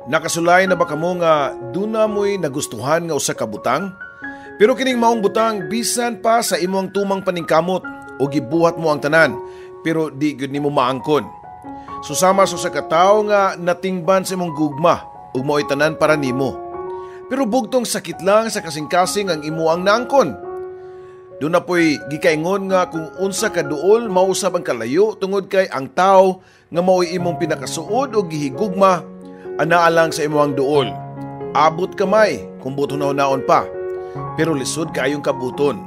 Nakasulay na ba kamo nga duna mo'y nagustuhan nga usa ka butang? Pero kining maong butang bisan pa sa imong tumang paningkamot o gibuhat mo ang tanan pero di gyud nimo maangkon. Susama sa ka tawo nga natingban sa imong gugma ug mo'y tanan para nimo. Pero bugtong sakit lang sa kasing-kasing ang imo ang naangkon. Doon na po'y gikaingon nga kung unsa ka duol mausab ang kalayo tungod kay ang tawo nga mao'y imong pinakasuod o gihigugma anaalang sa imong duol. Abot kamay kung buto naon pa, pero lisod kaayong kabuton.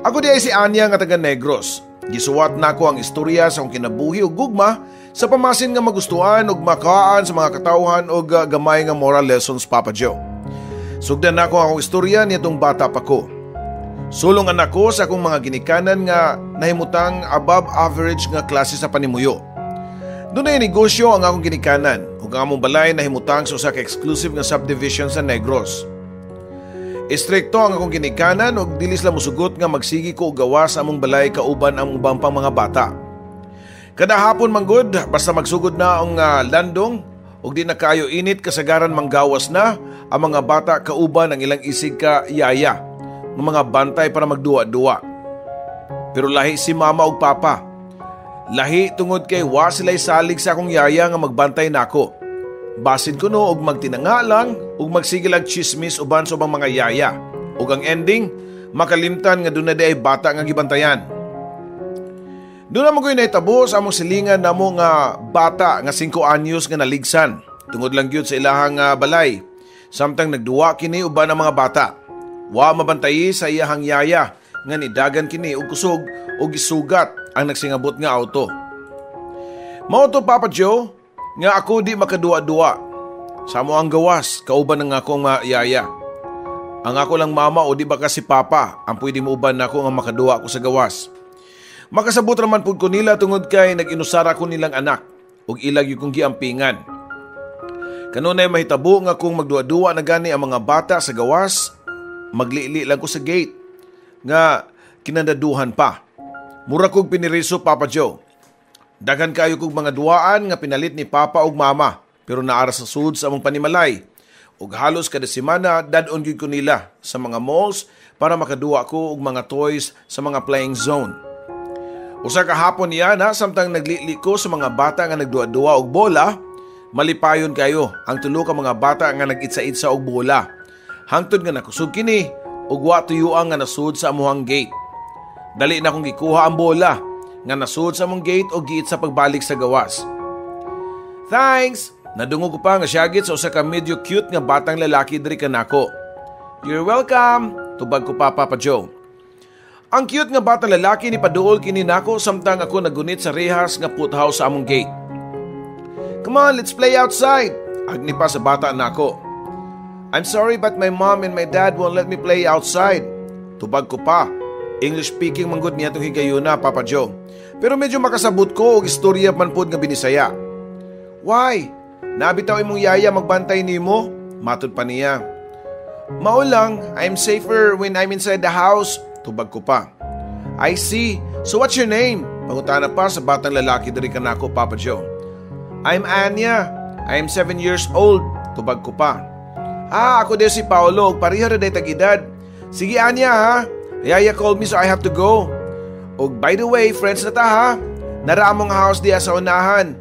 Ako di ay si Anya nga taga Negros. Gisuwat na ko ang istorya sa akong kinabuhi o gugma sa pamasin nga magustuhan o makaan sa mga katawhan o gamay nga moral lessons, Papa Joe. Sugdan na ko ang akong istorya nitong bata pa ko. Sulungan ako sa akong mga ginikanan nga nahimutang above average nga klase sa panimuyo. Doon ay negosyo ang akong ginikanan ug ang among balay nahimutang sa usa ka exclusive nga subdivision sa Negros. Istrikto ang akong ginikanan ug dili sila mosugot nga magsigi ko og gawas sa among balay kauban ang ubang pang mga bata. Kada hapon manggod basta magsugod na ang landong ug di na kaayo init kasagaran manggawas na ang mga bata kauban ang ilang isig ka yaya, ng mga bantay para magduwa-duwa. Pero lahi si mama ug papa. Lahi tungod kay wa sila'y salig sa akong yaya nga magbantay nako. Basin ko no og magtinanga lang ug magsigil ang chismis uban sa mga yaya. Ug ang ending, makalimtan nga doon na di ay bata nga gibantayan. Doon naman ko'y naitabo sa among silingan na mo nga bata nga 5 anyos nga naligsan. Tungod lang yun sa ilahang balay. Samtang nagduwa kini uban ang mga bata. Wa mabantayi sa iyahang yaya nga nidagan kini og kusog o gisugat ang nagsingabot nga auto. Mao to, Papa Joe, nga ako di makaduwa-duwa. Sa mo ang gawas, kauban ng akong yaya. Ang ako lang mama o di ba kasi papa ang pwede mo uban ako nga makaduwa ako sa gawas. Makasabot raman pud ko nila tungod kay nag-inusara ko nilang anak ug ilag yung kong giampingan. Kanunay mahitabo nga kung magduwa-duwa na gani ang mga bata sa gawas, maglili lang ko sa gate nga kinandaduhan pa. Mura kog piniriso, Papa Joe. Daghan kayo kog mga duwaan nga pinalit ni Papa ug Mama pero naara sa sud sa among panimalay. Ug halos kada semana dadon gyud ko nila sa mga malls para makaduwa ko og mga toys sa mga playing zone. Usa ka hapon niya na samtang naglili ko sa mga bata nga nagduwa-duwa og bola, malipayon kayo ang tulo ka mga bata nga nag-itsa-itsa og bola. Hangtod nga nakusog kini ug wa tuyuan nga nasud sa amuhang gate. Dali na akong gikuha ang bola nga nasud sa among gate o giit sa pagbalik sa gawas. Thanks! Nadungog ko pa nga syagit sa usa ka medyo cute nga batang lalaki diri kanako. You're welcome! Tubag ko pa, Papa Joe. Ang cute nga batang lalaki ni paduol kini nako samtang ako nagunit sa rehas nga puthouse sa among gate. Come on, let's play outside! Agni pa sa bata nako. I'm sorry but my mom and my dad won't let me play outside. Tubag ko pa. English speaking manggod niya itong higayuna, Papa Joe. Pero medyo makasabot ko og istorya man pod nga binisaya. Why? Nabitaw imong yaya magbantay nimo? Matod pa niya. Mao lang, I'm safer when I'm inside the house. Tubag ko pa. I see. So what's your name? Pangutana pa sa batang lalaki diri kanako, Papa Joe. I'm Anya. I'm 7 years old. Tubag ko pa. Ako din si Paolo. Pareha ra day tag-edad. Sige, Anya, ha? Yaya called me so I have to go. Og by the way, friends na ta, ha? Nara among house diya sa unahan.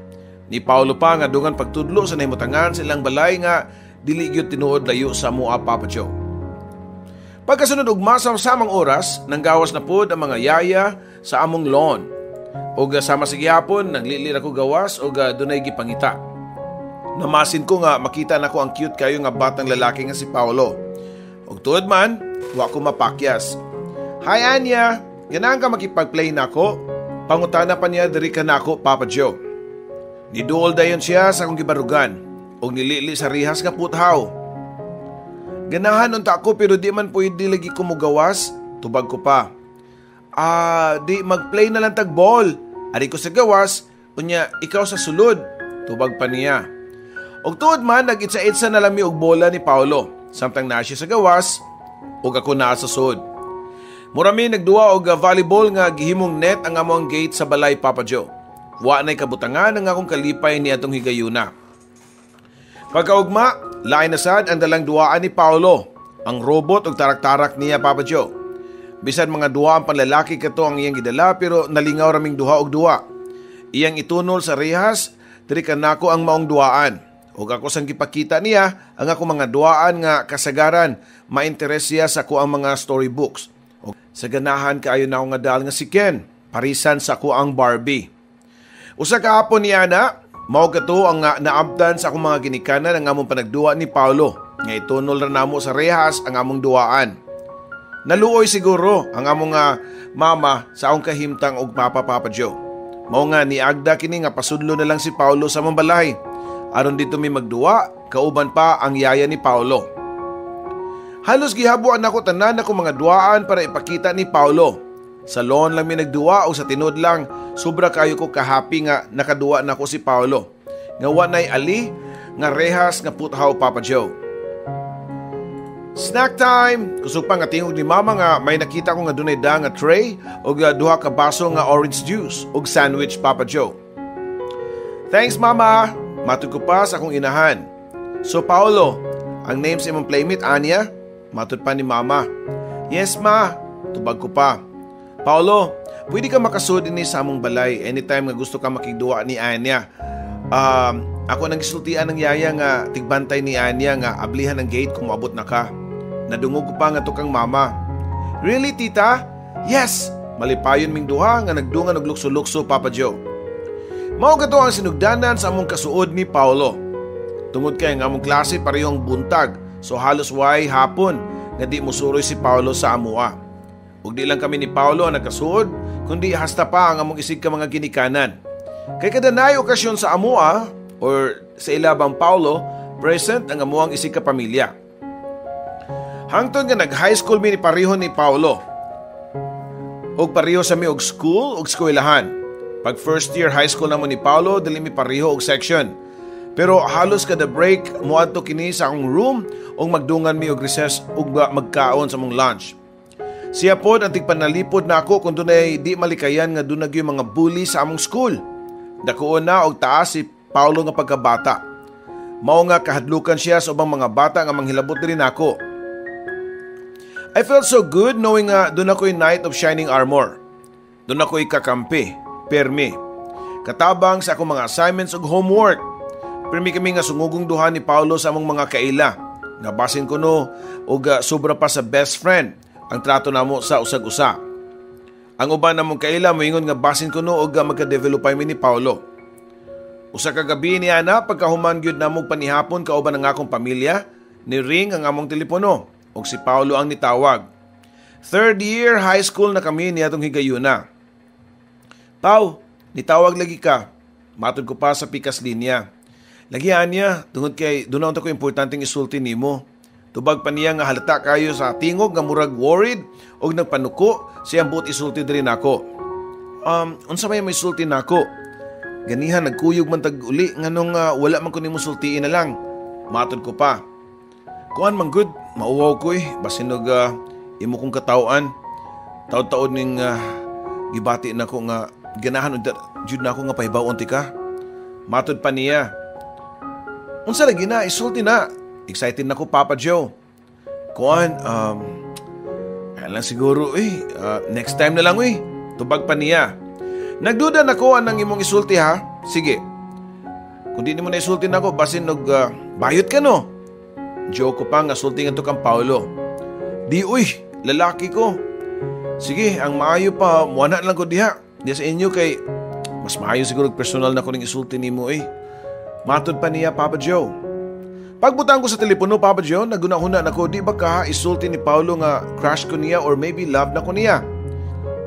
Ni Paolo pa nga dungan pagtudlo sa nahimutangan silang balay nga dili gyud tinuod layo sa mua, Papa Joe. Pagkasunod og masamang oras, nanggawas na pod ang mga yaya sa among lawn. Og sama sa gihapon, naglilir ako gawas og dunay gipangita. Namasin ko nga makita nako ang cute kayo nga batang lalaki nga si Paolo. Og tuod man, wa ko mapakyas. Hi Anya, ganaan ka makipag-play nako? Pangutana pa niya diri kanako, Papa Joe. Niduol dayon siya sa akong gibarugan og nilili sa rihas nga puthaw. Ganahan unta ako pero di man pwede lagi ko mugawas. Tubag ko pa. Di mag-play na lang tag-ball. Ari ko sa gawas, unya ikaw sa sulod. Tubag pa niya. Og tuod man, nag-itsa-itsa na lami og bola ni Paolo. Samtang na siya sa gawas, og ako naa sa sud. Murami nagduwa og volleyball nga gihimong net ang among gate sa balay, Papa Joe. Wa nay kabutangan ang akong kalipay ni atong higayuna. Pagkaugma, lain na sad ang dalang duwaan ni Paolo, ang robot ug tarak-tarak niya, Papa Joe. Bisan mga duwa ang panlalaki kato ang iyang gidala pero nalingaw raming duha og duwa. Iyang itunol sa rehas, diri kanako ang maong duwaan. Ug ako sang gipakita niya ang ako mga duwaan nga kasagaran ma-interes siya sa ko ang mga storybooks. Ug sa ganahan kaayo na ako nga dal nga si Ken, parisan sa ko ang Barbie. Usa ka hapon niya na, mao kato ang naabtan sa akong mga ginikanan ang among panagduwa ni Paolo nga itunol ra namo sa rehas ang among duwaan. Naluoy siguro ang among mama sa akong kahimtang og Papa Joe. Mao nga niagda kini nga pasudlo na lang si Paolo sa among balay. Aron dito mi magduwa, kauban pa ang yaya ni Paolo. Halos gihabuan ako tanan ako mga duwaan para ipakita ni Paolo. Sa lawn lang mi nagduwa o sa tinod lang, sobra kayo ko kahapi nga nakaduwa na ko si Paolo. Nga wanay ali, nga rehas, nga puthaw, Papa Joe. Snack time! Kusog pa nga tingog ni Mama nga may nakita ko nga dunay da nga tray o duha ka baso nga orange juice o sandwich, Papa Joe. Thanks, Mama! Matod ko pa sa akong inahan. So, Paolo, ang name sa imong playmate, Anya? Matod pa ni Mama. Yes, Ma. Tubag ko pa. Paolo, pwede ka makasud ni sa among balay anytime nga gusto ka makigduwa ni Anya. Ako nang gisultian ng yaya nga tigbantay ni Anya nga ablihan ang gate kung maabot na ka. Nadungog ko pa nga to kang Mama. Really, tita? Yes! Malipayon ming duha nga nagdungan og lukso-lukso, Papa Joe. Mao kato ang sinugdanan sa among kasuod ni Paolo. Tungod kay nga among klase parehong buntag, so halos way hapon nga di musuroy si Paolo sa amua. Ug di lang kami ni Paolo ang nagkasuod, kundi hasta pa ang among isig ka mga ginikanan. Kay kada naay okasyon sa amua or sa ilabang Paolo, present ang amuang isig ka pamilya. Hangtod nga nag-high school mi ni pareho ni Paolo. Ug pareho sa mi og school ug eskwelahan. Pag first year high school namo ni Paolo, dili mi pareho og section. Pero halos kada break, muadto kini sa akong room ug magdungan mi og recess ug magkaon sa mong lunch. Siya pod ang tigpanalipod na ako kung dunay di malikayan nga dunag yung mga bully sa among school. Dakuon na og taas si Paolo nga pagkabata. Mao nga kahadlukan siya sa ubang mga bata nga manghilabot diri nako. I felt so good knowing nga dun ako'y knight of shining armor. Dun ako'y kakampi. Permi. Katabang sa akong mga assignments ug homework. Permi kami nga sungugong duha ni Paolo sa among mga kaila. Nabasin ko no ug sobra pa sa best friend ang trato namo sa usag-usa. Ang uban namong kaila moingon nga basin ko no ug magka-developay mi ni Paolo. Usa ka gabi niya na pagkahuman gyud namo panihapon kauban ang akong pamilya, ni ring ang among telepono ug si Paolo ang nitawag. Third year high school na kami niya atong higayuna. Pau, nitawag lagi ka. Matod ko pa sa pikas linya. Lagihan niya, tungod kay doon ako importanteng isulti nimo. Tubag pa niya nga halata kayo sa tingog nga murag worried o nagpanuko siyang buot isulti din ako. Unsa may isulti nako? Ganihan nagkuyog man tag-uli nganong wala man ko nimo sultiin na lang. Matod ko pa. Kuan man good, mauwaw ko basin og imo kong katawaan. Taod-taod ning gibati na ko nga ganahan jud na ako nga pahibawon ti ka. Matod pa niya. Unsa lagi na isulti na. Excited na ko, Papa Joe. Kuan lang siguro next time na lang Tubag pa niya. Nagduda na ko anang imong isulti ha. Sige. Kung di mo na isulti na ko basin og bayot ka no. Joke ko pa nga sulti nga to kang Paolo. Di lalaki ko. Sige, ang maayo pa muana lang ko diha. Di sa inyo kay mas maayo siguro personal na ko ning isulti nimo Matod pa niya, Papa Joe. Pagbutang ko sa telepono, Papa Joe, naguna-huna na ko, di ba ka isulti ni Paolo nga crush ko niya or maybe love na ko niya?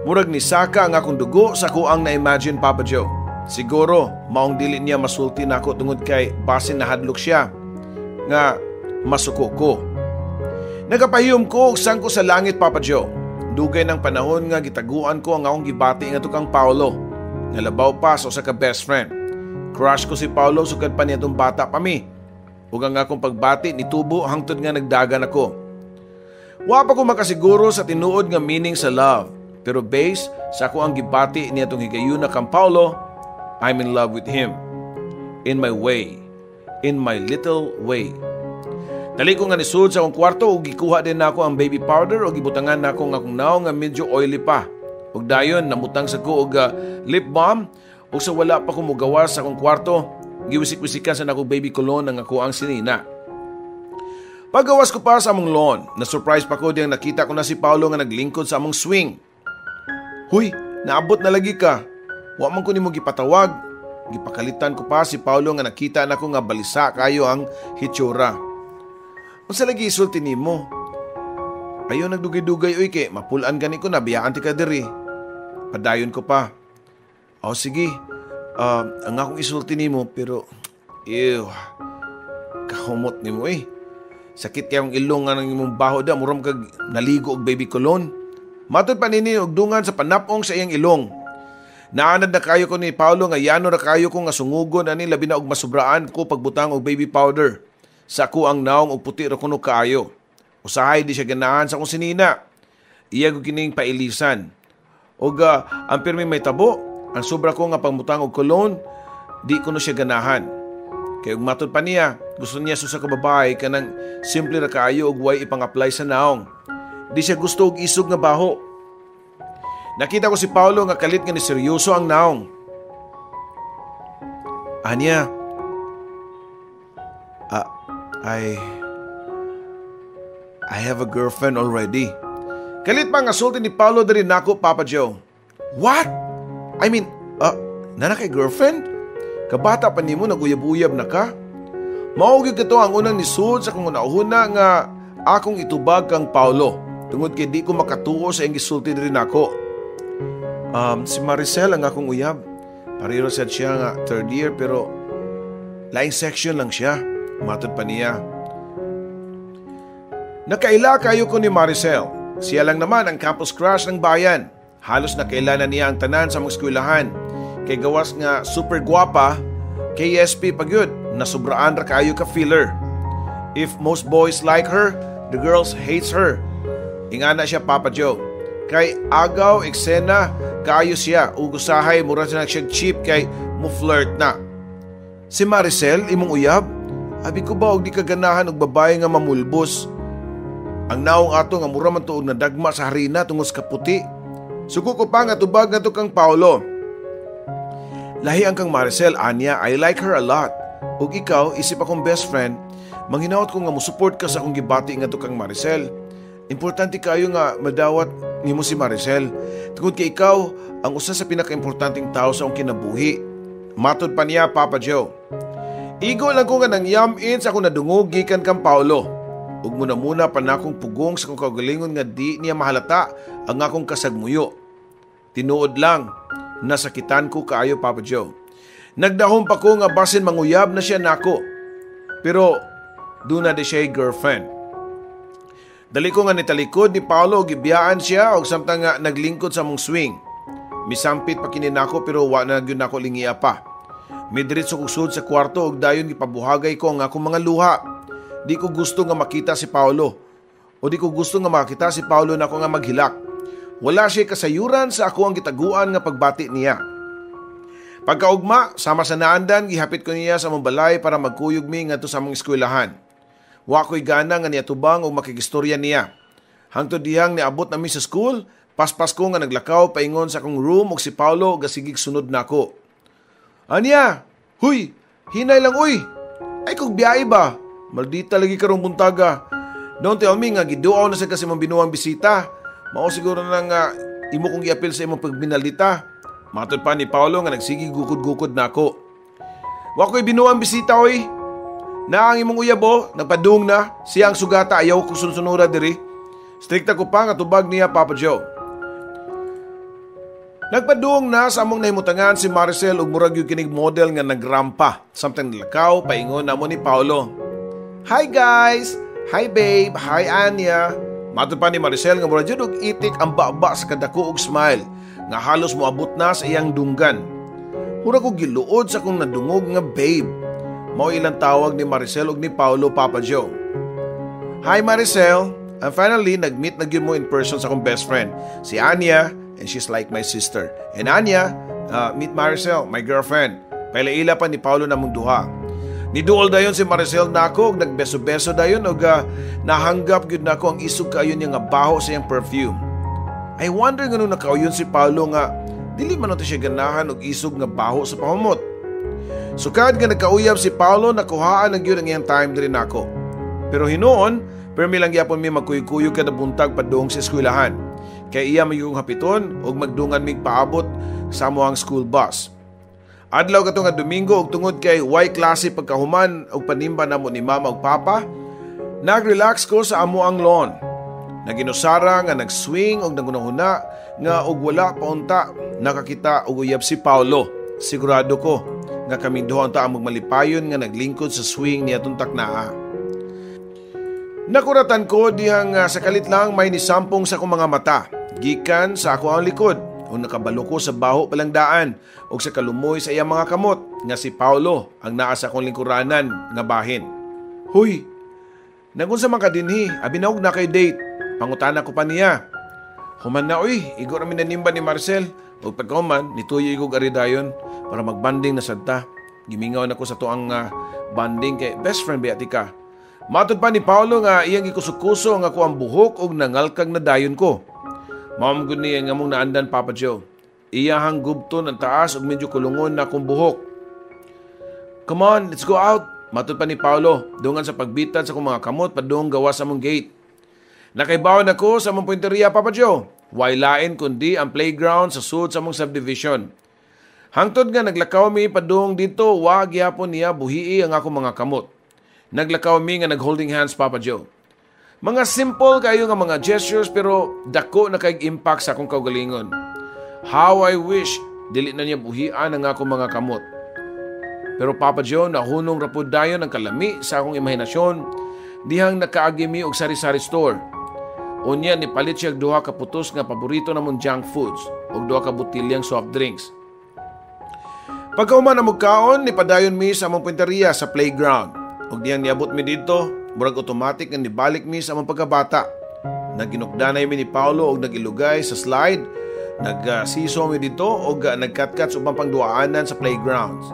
Murag ni Saka ang akong dugo sa kuang na-imagine, Papa Joe. Siguro, maong dili niya masulti na ako tungod kay basin na hadlok siya. Nga, masuko ko. Nagapahiyom ko og sangko sa langit, Papa Joe. Dugay ng panahon nga gitaguan ko ang akong gibati nga tukang Paolo. Nalabaw pa sa ka best friend. Crush ko si Paolo sukad pa niya itong bata pa mi. Ug ang akong pagbati nitubo hangtod nga nagdagan ako. Wa pa ko makasiguro sa tinuod nga meaning sa love, pero based sa ako ang gibati niya itong higayuna kang Paulo, I'm in love with him. In my way. In my little way. Dali ko nga nisud sa akong kwarto ug gikuha din nako ang baby powder ug gibutangan nako nga akong naong nga medyo oily pa. Ug dayon namutang sa ko og lip balm ug sa wala pa ko mogawas sa akong kwarto, giwisik-wisikan sa nako baby cologne ang ako ang sinina. Paggawas ko pa sa among lawn, na-surprise pa ko diyang nakita ko na si Paulo nga naglingkod sa among swing. Huy, naabot na lagi ka. Wa man ko nimo gipatawag. Gipakalitan ko pa si Paulo nga nakita nako nga balisa kayo ang hitsura. Unsa lagi isulti nimo? Ayo nagdugay-dugay oy kay mapulan gani ko na biyaan ti ka diri. Padayon ko pa. O sige. Ang akong isulti nimo pero kahumot nimo eh. Sakit kayong ilong nga nang imong baho da muram kag naligo og baby cologne. Matod pa nini og dungan sa panapong sa iyang ilong. Naanad na kayo ko ni Paulo nga yano na kayo ko nga sungugon ani labi na og masubraan ko pagbutang og baby powder. Sa ako ang naong og puti ra kuno kaayo. Usahay di siya ganahan sa akong sinina. Iya ko kining pailisan. Og ang pirmi may tabo, ang sobra ko nga pangmutang og cologne, di ko no siya ganahan. Kay ug matod pa niya, gusto niya susa ka babae kanang simple ra kaayo og way ipang-apply sa naong. Di siya gusto og isog nga baho. Nakita ko si Paulo nga kalit nga ni seryoso ang naong. Anya, I have a girlfriend already. Kalit pa nga sulti ni Paulo diri nako, Papa Joe. What? I mean, nana kay girlfriend? Kabata pa nimo naguyab-uyab na ka? Maugid ka to ang unang nisud sa kung nauna nga akong itubag kang Paulo. Tungod kay di ko makatuo sa iyang gisulti diri nako. Si Maricel ang akong uyab. Pariro sad siya nga third year pero laing section lang siya. Matod pa niya. Nakaila kayo ko ni Maricel. Siya lang naman ang campus crush ng bayan. Halos nakaila na niya ang tanan sa mga eskwelahan. Kay gawas nga super guwapa, KSP pagyud, nasubraan ra kayo ka filler. If most boys like her, the girls hates her. Ingana siya, Papa Joe. Kay agaw, eksena, kayo siya. Ugusahay, mura siya cheap kay mo flirt na. Si Maricel, imong uyab? Abi ko ba og di kaganahan og babae nga mamulbos? Ang naong ato nga mura man tuog na dagma sa harina tungos kaputi. Suko ko pa nga tubag nga to kang Paulo. Lahi ang kang Maricel, Anya, I like her a lot. Ug ikaw, isip akong best friend, manghinaot ko nga mo-support ka sa akong gibati nga to kang Maricel. Importante kayo nga madawat nimo si Maricel. Tungod kay ikaw, ang usa sa pinaka-importanting tao sa akong kinabuhi. Matod pa niya, Papa Joe. Igo lang ko nga nangyamin sa akong nadungog gikan kang Paulo. Ug muna pa na akong pugong sa akong kaugalingon nga di niya mahalata ang akong kasagmuyo. Tinuod lang, nasakitan ko kaayo, Papa Joe. Nagdahom pa ko nga basin manguyab na siya nako. Pero doon na di siya girlfriend. Dali ko nga nitalikod ni Paulo og gibiyaan siya og samtang nga naglingkod sa mong swing. Misampit pa kini nako pero wa na gyud nako lingiya pa. Midrit sa kusod sa kwarto og dayon gipabuhagay ko ang akong mga luha. Di ko gusto nga makita si Paulo. O di ko gusto nga makita si Paulo na ako nga maghilak. Wala siya kasayuran sa ako ang gitaguan nga pagbati niya. Pagkaugma, sama sa naandan, gihapit ko niya sa mong balay para magkuyog mi ngadto sa mong eskwelahan. Wa ko'y gana nga niya tubang o makigistorya niya. Hangtod dihang niabot nami sa school, paspas ko nga naglakaw paingon sa akong room og si Paulo gasigig sunod nako. Anya, huy, hinay lang uy. Ay kung biyay ba? Maldita lagi karong buntaga. Don't tell me nga giduaw na sa kasi mong binuang bisita. Mao siguro na nga imo kong giapil sa imong pagbinaldita. Matod pa ni Paulo nga nagsigi gukod-gukod nako. Wa ko'y binuang bisita oy. Na ang imong uyabo, nagpadung na. Siya ang sugata, ayaw ko sunsunura diri. Strikta ko pa nga tubag niya, Papa Joe. Nagpadung na sa among nahimutangan si Maricel ug murag yung kinig model nga nagrampa. Samtang nilakaw, paingon namo ni Paulo. Hi guys! Hi babe! Hi Anya! Matod pa ni Maricel nga murag yun og itik ang baba sa kadako og smile nga halos moabot na sa iyang dunggan. Murag ko giluod sa kong nadungog nga babe. Mao ilang tawag ni Maricel ug ni Paulo, Papa Joe. Hi Maricel! And finally, nag-meet na gyud mo in person sa akong best friend, si Anya, and she's like my sister. And Anya, meet Maricel, my girlfriend. Pailaila pa ni Paulo na mong duha. Niduol dayon si Maricel nako, nagbeso-beso dayon, og nahanggap gyud nako ang isog kaayon niya nga baho sa iyang perfume. I wonder nga nung nakauyon si Paulo nga, dili man nato siya ganahan og isog nga baho sa pahumot. Sukad nga nagkauyab si Paulo, nakuhaan ang gyud ang iyang time diri nako. Pero hinuon, permi lang gyapon mi magkuyog-kuyog kada buntag padung sa eskwelahan. Kay iya magiging hapiton og magdungan mig paabot sa amoang school bus. Adlaw kato nga Domingo og tungod kay way klase pagkahuman og panimba namo ni mama ug papa, nag-relax ko sa amoang lawn. Naginusara nga nag-swing og nagunahuna nga og wala pa unta nakakita og uyab si Paulo. Sigurado ko nga kaming duha unta ang magmalipayon nga naglingkod sa swing niya tuntak naa. Nakuratan ko dihang sa kalit lang may nisampong sa akong mga mata, gikan sa ako ang likod, o nakabalo ko sa baho palang daan, o sa kalumoy sa iyang mga kamot, nga si Paulo ang naa sa akong lingkuranan nga bahin. Huy, nagunsa man ka dinhi, abinaog na kay date, pangutana ko pa niya. Human na uy, igor amin nanimba ni Marcel, o pagkahuman, nituyo igog aridayon para magbanding na sadta. Gimingaw na ko sa tuang banding kay best friend Beati ka. Matod pa ni Paulo nga iyang ikusukuso nga ko ang buhok og nangalkag na dayon ko. Mamgud niya nga mong naandan Papa Joe. Iyahang gubton ang taas og medyo kulungon na akong buhok. Come on, let's go out. Matod pa ni Paulo, dungan sa pagbitad sa akong mga kamot padung gawa sa mong gate. Nakaibawon ako sa mong pointeriya Papa Joe. Wailain kundi ang playground sa sud sa mong subdivision. Hangtod nga naglakaw mi padung dito, wa gyapon niya buhii ang akong mga kamot. Naglakaw mi nga nag-holding hands Papa Joe. Mga simple kayo nga mga gestures pero dako na kay impact sa akong kaugalingon. How I wish dili na niya buhian ang akong mga kamot. Pero Papa Joe, nahunong rapod dayon ang kalami sa akong imahinasyon dihang nakaagi mi og sari-sari store. Unya ni palit siya duha ka putos nga paborito namon junk foods og duha ka botilyang soft drinks. Pagkauman na magkaon, nipadayon mi sa among pinteriya sa playground. Og diyang niabot mi dito, murag automatic nga nibalik mi sa among pagkabata. Naginukdanay mi ni Paulo og nagilugay sa slide, nagsiso mi dito og nagkatkat sa ubang pangduaanan sa playgrounds.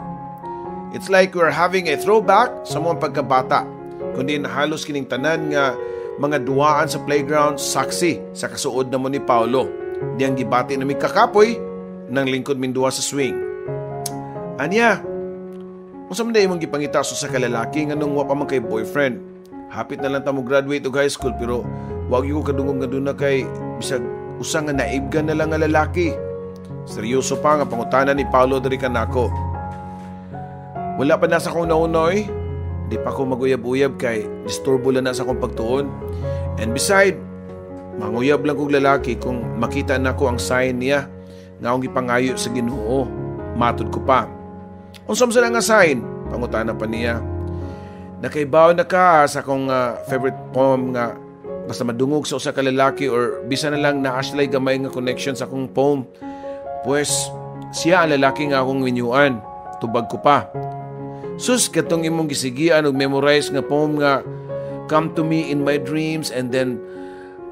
It's like we're having a throwback sa among pagkabata, kundi halos kining tanan nga mga duaan sa playground saksi sa kasuod namon ni Paulo. Diyang gibati na mi kakapoy nang lingkod min duwa sa swing. Anya, kung sa manday mong gipangita sa kalalaki nga nung wapa man kay boyfriend. Hapit na lang ta mo graduate og high school pero wag yung kadungog nga doon na kay bisag usang nga naibgan na lang nga lalaki. Seryoso pa nga pangutana ni Paulo diri kanako. Wala pa na sa akong naunoy. Di pa ako maguyab-uyab kay disturbo lang na sa akong pagtuon. And beside, manguyab lang kong lalaki kung makita na ko ang sign niya nga akong ipangayo sa Ginoo. Matod ko pa. Unsam sa nga sign, pangutana pa niya. Nakaibaw na ka sa akong favorite poem nga basta madungog sa usa ka lalaki or bisa na lang naaslay gamay nga connection sa akong poem. Pues siya ang lalaki nga akong winyuan. Tubag ko pa. Sus katong imong gisigian og memorize nga poem nga come to me in my dreams and then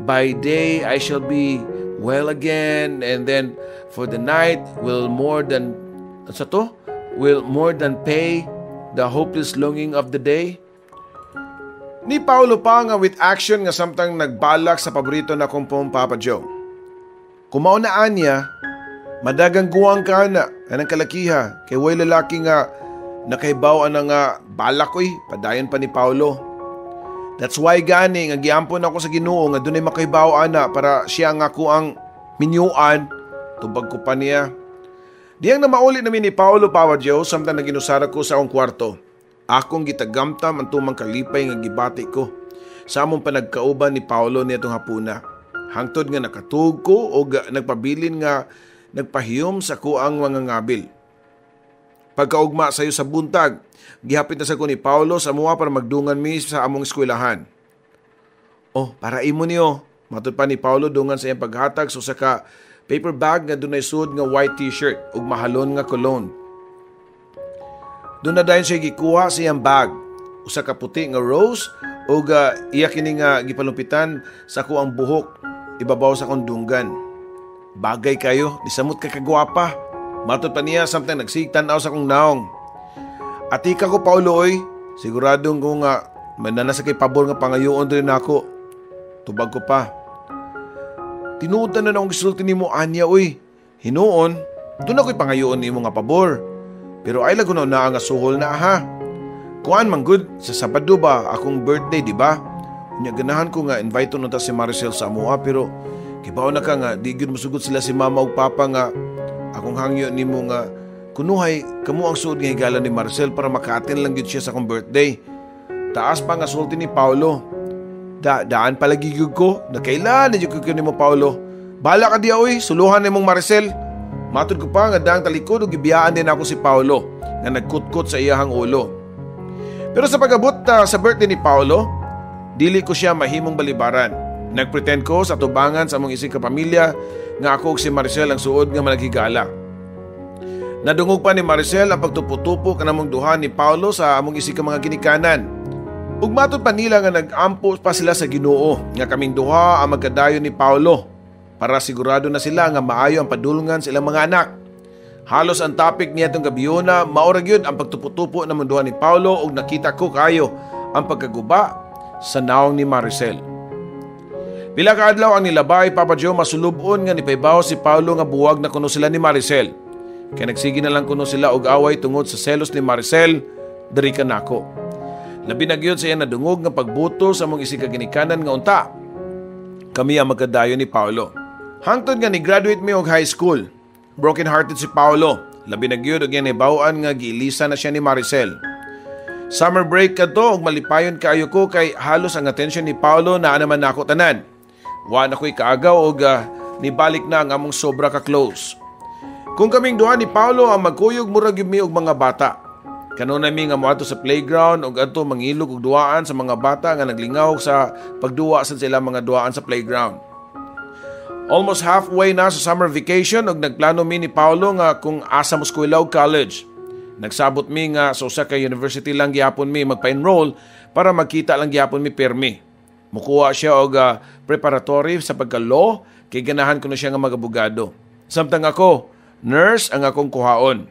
by day I shall be well again and then for the night will more than pay the hopeless longing of the day. Ni Paulo pa nga with action nga samtang nagbalak sa paborito na kong poem Papa Joe. Kumaunaan niya, madagang guwang ka na anang kalakiha kay way lalaki nga nakaibaw ang nga balak ko'y padayon pa ni Paulo. That's why gani nga giampon ako sa Ginoo nga dunay makaibaw ana para siya nga ko ang minyuan. Tubag ko pa niya. Diyang na mauli namin ni Paulo Papa Joe samtang naginusara ko sa akong kwarto. Akong gitagamtam ang tumang kalipay nga gibati ko. Sa among panagkauban ni Paulo nitong hapuna. Hangtod nga nakatug ko o nagpabilin nga nagpahiyom sa ko ang mga ngabil. Pagkaugma sayo sa buntag, gihapit na sa ko ni Paulo sa mua para magdungan mi sa among eskwelahan. Oh, para imo niyo. Matod pa ni Paulo dungan sa iyang paghatag so sa ka paper bag nga dunay sud nga white t-shirt ug mahalon nga cologne. Doon na dayon siya gikuha sa iyang bag. Usa ka puti nga rose ug iya kini nga gipalumpitan sa ko ang buhok ibabaw sa kong dunggan. Bagay kayo, disamot ka kagwapa. Matod pa niya samtang nagsigtanaw sa kong naong. Atika ko Paulo oy, siguradong ko nga mananasa kay pabor nga pangayoon rin ako. Tubag ko pa. Tinuod na akong gisulti ni mo anya oy. Hinuon, doon ako'y pangayoon ni mo nga pabor. Pero ay lago na nga suhol na ha. Kuan man good, sa Sabado ba akong birthday di ba? Unya ganahan ko nga invite nunta si Maricel sa amuha pero kibaw na ka nga di gyud mosugod sila si mama ug papa nga akong hangyo nimo nga kunuhay kamo ang suod nga higalan ni Maricel para maka-attend lang gyud siya sa akong birthday. Taas pa nga sulti ni Paulo. Daan palagi gyud ko, nakailan na gyud ko nimo Paulo. Bala ka di oy, suluhan nimong Maricel. Matud ko pa nga daang talikod ug gibiyaan din ako si Paulo nga nagkutkot sa iyahang ulo. Pero sa pag-abot sa birthday ni Paulo, dili ko siya mahimong balibaran. Nagpretend ko sa tubangan sa among isig kapamilya nga ako ug si Maricel ang suod nga managhigala. Nadungog pa ni Maricel ang pagtupo-tupo kanamong duha ni Paulo sa among isig ka mga ginikanan. Ug matud pa nila nga nag-ampo pa sila sa Ginoo nga kaming duha ang magkadayon ni Paulo para sigurado na sila nga maayo ang padulungan sa ilang mga anak. Halos ang topic niya itong gabiyon na maurag yun ang pagtupo-tupo ng munduhan ni Paulo ug nakita ko kayo ang pagkaguba sa naong ni Maricel. Pila ka adlaw ang nilabay Papa Joe masulubon nga nipaybaw si Paulo nga buwag na kuno sila ni Maricel. Kaya nagsige na lang kuno sila og away tungod sa selos ni Maricel diri kanako. Labi na gyud sa iya nadungog nga pagbuto sa among isig ka ginikanan nga unta. Kami ang magkadayon ni Paulo. Hangtod nga ni graduate mi og high school. Broken hearted si Paulo. Labi na gyud og yan ibawaan nga giilisa na siya ni Maricel. Summer break kadto og malipayon kaayo ko kay halos ang atensyon ni Paulo naa naman nako tanan. Wa na ko'y kaagaw og nibalik na ang among sobra ka close. Kung kaming duha ni Paulo ang magkuyog murag gyud mi og mga bata. Kanuna mi nga moadto sa playground og adto mangilog og duaan sa mga bata nga naglingaw sa pagduwa sa sila mga duaan sa playground. Almost halfway na sa summer vacation og nagplano mi ni Paulo nga kung asa mo eskwela og college. Nagsabot mi nga sa usa ka university lang gihapon mi magpa-enroll para magkita lang gihapon mi permi. Mukuha siya og preparatory sa pagka-law kay ganahan ko na siya nga mag-abogado. Samtang ako, nurse ang akong kuhaon.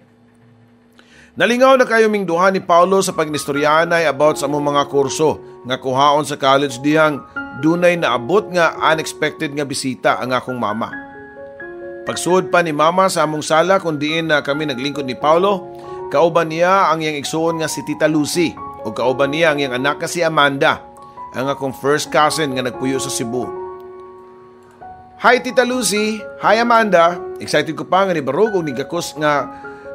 Nalingaw na kayo ming duha ni Paulo sa pagnistoryanay about sa among mga kurso nga kuhaon sa college dihang dunay naabot nga unexpected nga bisita ang akong mama. Pagsuod pa ni mama sa among sala kung diin na kami naglingkod ni Paulo, kauban niya ang iyang igsuon nga si Tita Lucy o kauban niya ang iyang anak nga si Amanda, ang akong first cousin nga nagpuyo sa Cebu. Hi Tita Lucy, hi Amanda. Excited ko pa nga ni Barug o ni Gakos nga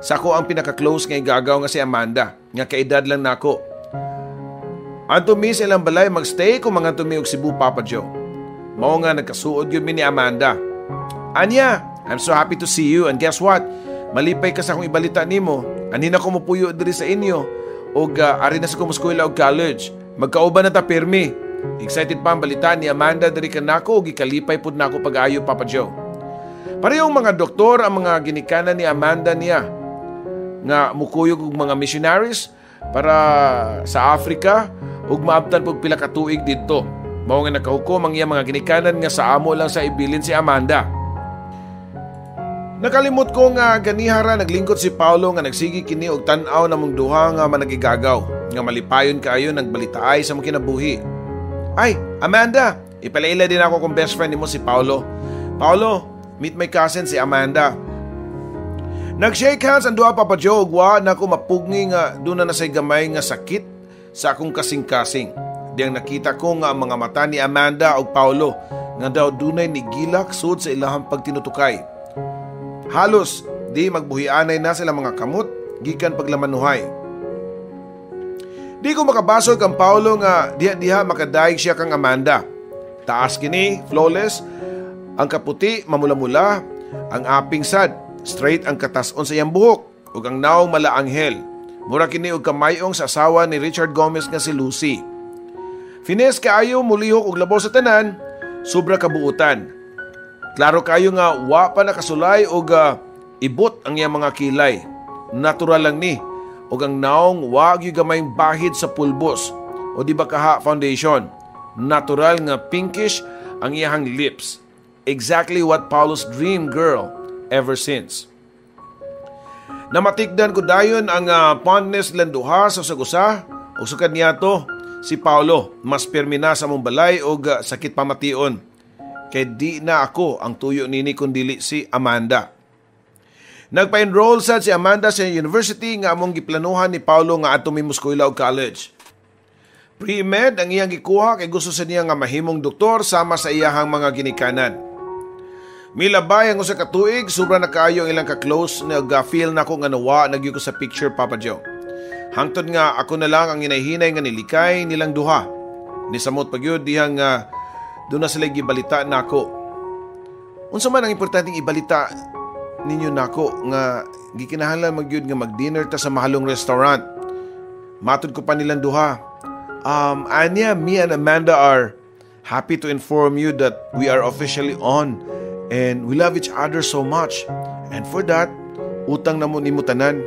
sa ako ang pinaka-close nga igagaw nga si Amanda, nga kaedad lang nako. Anto mi sa ilang balay magstay kung mga tumi og Cebu Papa Joe. Mao nga nagkasuod yun mi ni Amanda. Anya, I'm so happy to see you and guess what? Malipay ka sa akong ibalita nimo. Anin ako mopuyo diri sa inyo og ari na sa kumuskwela og college. Magkauban na ta permi. Excited pa ang balita ni Amanda diri kanako og ikalipay pud nako pag-ayo Papa Joe. Parehong mga doktor ang mga ginikanan ni Amanda niya nga mukuyog og mga missionaries para sa Africa ug maabtan pug pila ka tuig didto. Mao nga nakahukom ang iya mga ginikanan nga sa amo lang sa ibilin si Amanda. Nakalimot ko nga ganihara naglingkod si Paulo nga nagsigi kini og tan-aw namong duha nga managigagaw nga malipayon kaayo nagbalitaay sa mga kinabuhi. Ay, Amanda, ipalaila din ako kung best friend nimo si Paulo. Paulo, meet my cousin si Amanda. Nag-shake hands ang duha Papa Joe ug wa na ko mapugni nga duna na say gamay nga sakit sa akong kasing-kasing. Diyang nakita ko nga ang mga mata ni Amanda ug Paulo nga daw dunay nigilak sud sa ilahang pagtinutukay. Halos di magbuhianay na sila mga kamot gikan paglamanuhay. Di ko makabasog ang Paulo nga diha makadaig siya kang Amanda. Taas kini, flawless, ang kaputi mamula-mula, ang aping sad, straight ang katason sa iyang buhok ug ang naong malaanghel. Mura kini og kamayong sa asawa ni Richard Gomez nga si Lucy. Fines kaayo mulihok og labaw sa tanan, sobra kabuutan. Klaro kayo nga wa pa nakasulay og ibot ang iyang mga kilay. Natural lang ni ug ang naong wa gyud gamayng bahid sa pulbos. O di ba kaha foundation? Natural nga pinkish ang iyahang lips. Exactly what Paulo's dream girl ever since. Namatikdan ko dayon ang fondness lang duha sa sagusa o sukad niya to si Paulo mas permi na sa mong balay o sakit pamation. Kay di na ako ang tuyo nini kundili si Amanda. Nagpa-enroll sad si Amanda sa university nga among giplanuhan ni Paulo nga adto Muscoila og college. Pre-med ang iyang gikuha kay gusto sa niya nga mahimong doktor sama sa iyahang mga ginikanan. Milabay ang usa ka tuig, sobra na kaayo ang ilang ka-close nag-feel na ko nga nawa nagyo ko sa picture Papa Joe. Hangtod nga ako na lang ang inahinay nga nilikay nilang duha. Nisamot pagyud dihang doon na sila gibalita nako. Unsa man ang importanteng ibalita ninyo nako nga gikinahanglan magyud nga mag-dinner ta sa mahalong restaurant. Matud ko pa nilang duha. Anya, me and Amanda are happy to inform you that we are officially on and we love each other so much. And for that, utang na mo nimo tanan.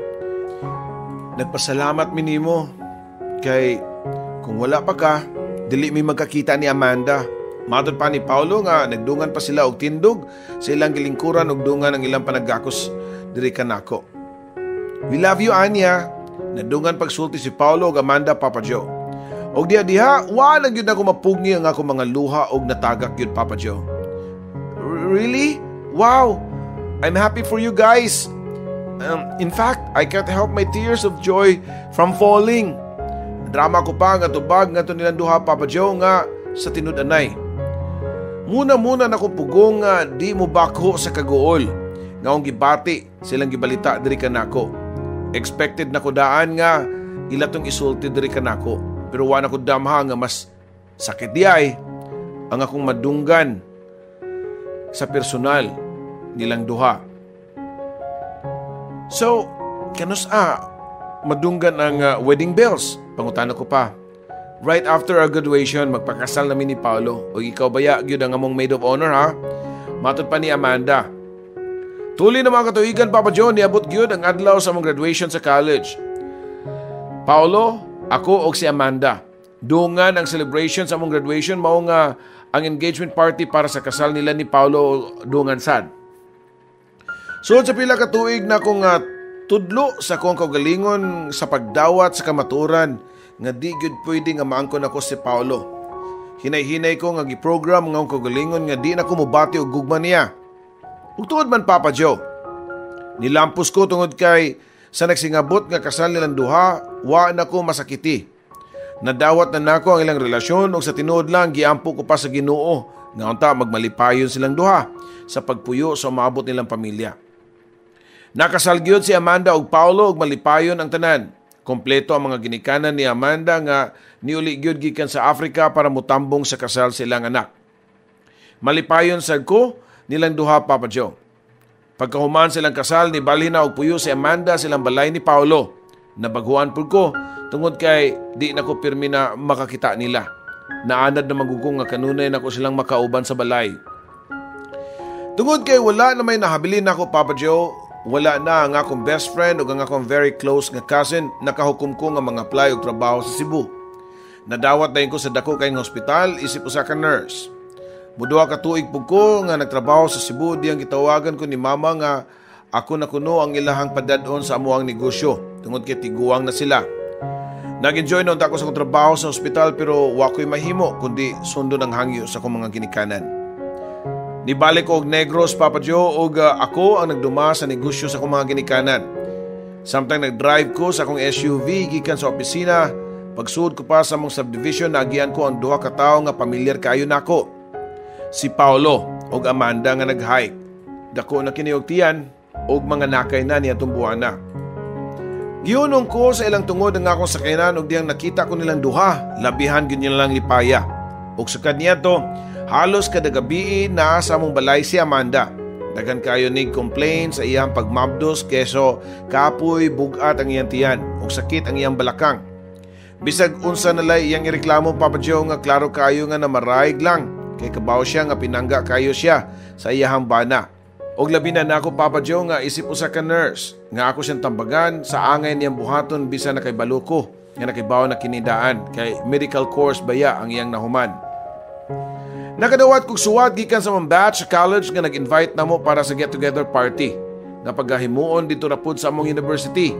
Nagpasalamat mi nimo kay kung wala pa ka, dili mi magkakita ni Amanda. Matod pa ni Paulo nga nagdungan pa sila og tindog sa ilang gilingkuran og dungan ang ilang panaggakos diri kanako. We love you, Anya. Nadungan pagsulti si Paulo og Amanda, Papa Joe. Og diha wala gyud ako mapugni ang ako mga luha og natagak gyud, Papa Joe. Really? Wow! I'm happy for you guys. In fact, I can't help my tears of joy from falling. Drama ko pa nga tubag nga to nilang duha, Papa Joe, nga sa tinud-anay. Muna na ko pugong nga di mo bakho sa kaguol. Nga akong gibati silang gibalita diri kanako. Expected na ko daan nga ilatong isulti diri kanako. Pero wala ko damha nga mas sakit di ay ang akong madunggan sa personal nilang duha. So, kanus madunggan ang wedding bells. Pangutana ko pa. Right after our graduation, magpakasal namin ni Paulo. O ikaw baya, gyud ang among maid of honor, ha? Matod pa ni Amanda. Tuli na mga katuigan, Papa John, niabot gyud ang adlaw sa among graduation sa college. Paulo, ako o si Amanda. Dungan ang celebration sa among graduation, mao nga ang engagement party para sa kasal nila ni Paulo dungan sad. Sud sa pila ka tuig na akong tudlo sa akong kaugalingon sa pagdawat sa kamaturan nga di gyud pwede nga maangkon ako si Paulo. Hinay-hinay ko nga giprogram nga akong kaugalingon nga di na ko mobati og gugma niya. Ug tuod man, Papa Joe, nilampos ko tungod kay sa nagsingabot nga kasal nilang duha, wa na ko masakiti. Nadawat na nako ang ilang relasyon ug sa tinuod lang giampo ko pa sa Ginoo nga unta magmalipayon silang duha sa pagpuyo sa maabot nilang pamilya. Nakasal gyud si Amanda ug Paulo ug malipayon ang tanan. Kompleto ang mga ginikanan ni Amanda nga niuli gyud gikan sa Africa para mutambong sa kasal silang anak. Malipayon sad ko nilang duha, Papa Joe. Pagkahuman silang kasal, nibalhin na og puyo si Amanda silang balay ni Paulo. Nabaguan pud ko tungod kay di na ko pirmi na makakita nila. Naanad na magugong nga kanunay na ko silang makauban sa balay. Tungod kay wala na may nahabilin ako, Papa Joe, wala na ang akong best friend o ang akong very close nga cousin, nakahukom ko nga mga apply og trabaho sa Cebu. Nadawat na ko sa dako kayong hospital, isip usa ka nurse. Muduha ka tuig pug ko nga nagtrabaho sa Cebu, diyang gitawagan ko ni Mama nga ako na kuno ang ilahang padadon sa amuang negosyo tungod kay tiguang na sila. Nag-enjoy na ako sa akong trabaho sa hospital pero wa ko'y mahimo kundi sundo ng hangyo sa akong mga ginikanan. Nibalik ko og Negros, Papa Joe, og ako ang nagduma sa negosyo sa akong mga ginikanan. Samtang nag-drive ko sa akong SUV gikan sa opisina, pagsuod ko pa sa among subdivision, nagian ko ang duha ka tawo nga pamilyar kaayo nako. Si Paulo og Amanda nga nag-hike. Dako na kiniugtian og mga nakay na niya tumbuana. Giyunong ko sa ilang tungod ang akong sakyanan og diyang nakita ko nilang duha, labihan gyud nilang lipaya. Og sukad niya to, halos kada gabi na sa among balay si Amanda. Daghan kayo nig complain sa iyang pagmabdos keso kapoy bugat ang iyang tiyan og sakit ang iyang balakang. Bisag unsa nalay iyang ireklamo, Papa Joe, nga klaro kayo nga namaraig lang. Kay kabaw siya nga pinangga kayo siya sa iyahang bana. Og labi na nako, Papa Joe, nga isip usa ka nurse nga ako siyang tambagan sa angay niyang buhaton bisan na kay baluko. nga nakibaw na kinidaan kay medical course baya ang iyang nahuman. Nakadawat kog suwat gikan sa mga batch sa college nga nag-invite namo para sa get-together party nga paggahimuon dito ra pud sa among university.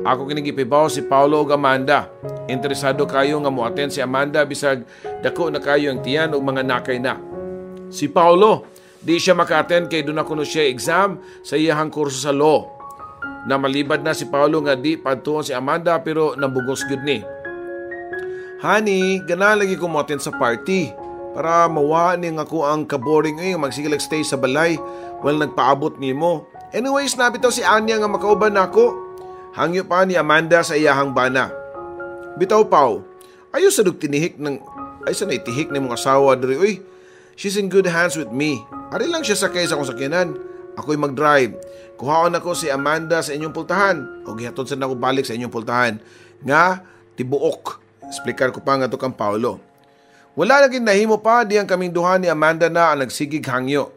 Ako kini gipibaw si Paulo ug Amanda. Interesado kayo nga mo-attend si Amanda bisag dako na kayo ang tiyan ug mga nakay na. Si Paulo, di siya maka-attend kay doon ako siya exam sa iyahang kurso sa law. Na malibad na si Paulo nga di padtuon si Amanda pero nabugos gyud ni. Honey, gana lagi ko mo-attend sa party para mawa ni nga ko ang kaboring magsigilag stay sa balay while nagpaabot nimo. Anyways, nabitaw si Anya nga makauban nako. Hangyo pa ni Amanda sa iyahang bana. Bitaw Pao, ayo sa tinihik ng ay sa naitihik ni mong asawa diri uy. She's in good hands with me. Ari lang siya sakay sa akong sakyanan. Ako'y mag-drive. Kuhaon ako si Amanda sa inyong pultahan. O gihatod sa nako balik sa inyong pultahan. Nga, tibuok. Explicar ko pa nga to kang Paulo. Wala naging nahimo pa diyang kaming duha ni Amanda na ang nagsigig hangyo.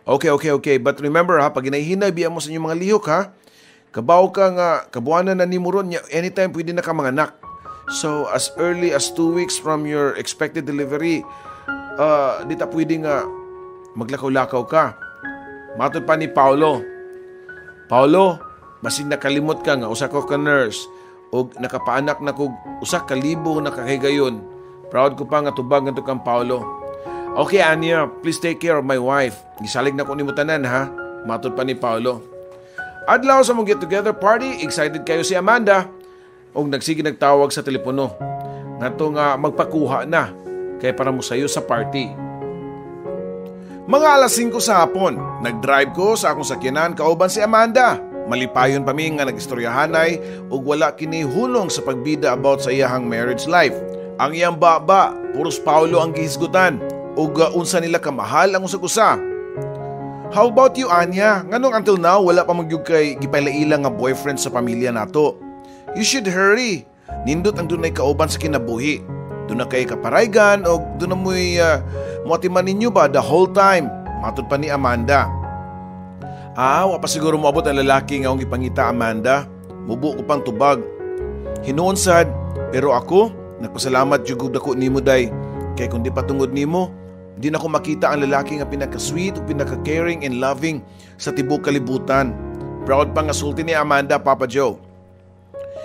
Okay. But remember ha, pag inahinay, biya mo sa inyong mga lihok ha. Kabaw ka nga, kabuanan na ni Muron niya, anytime pwede na ka mga anak. So, as early as 2 weeks from your expected delivery, di ta pwede nga maglakaw-lakaw ka. Matod pa ni Paulo. Paulo, masig nakalimot ka nga, usa ko ka nurse, o nakapaanak na kog usa ka libo na kahigayon. Proud ko pa nga tubag nga to kang Paulo. Okay, Anya, please take care of my wife. Gisalig na ko ni mutanan ha. Matod pa ni Paulo. Adlaw sa mong get-together party, excited kayo si Amanda. Og nagsige nagtawag sa telepono. Nga nga magpakuha na kay para mo sayo sa party. Mga alas 5 sa hapon, nag-drive ko sa akong sakyanan kauban si Amanda. Malipayon pa mi nga nag-istoryahanay ug wala kini hulong sa pagbida about sa iyahang marriage life. Ang iyang baba, puros Paulo ang gihisgutan ug unsa nila kamahal ang usag-usa. How about you, Anya? Nganong until now wala pa magyug kay gipailaila nga boyfriend sa pamilya nato? You should hurry. Nindot ang dunay kauban sa kinabuhi. Doon na kay kaparaygan o doon na mo'y motiman ninyo ba the whole time? Matod pa ni Amanda. Wa pa siguro moabot ang lalaki nga akong ipangita, Amanda. Mubo ko pang tubag. Hinuon sad, pero ako, nagpasalamat jugog dako nimo day. Kay kung di patungod nimo, di na ko makita ang lalaki nga pinaka-sweet o pinaka-caring and loving sa tibok kalibutan. Proud pa nga sulti ni Amanda, Papa Joe.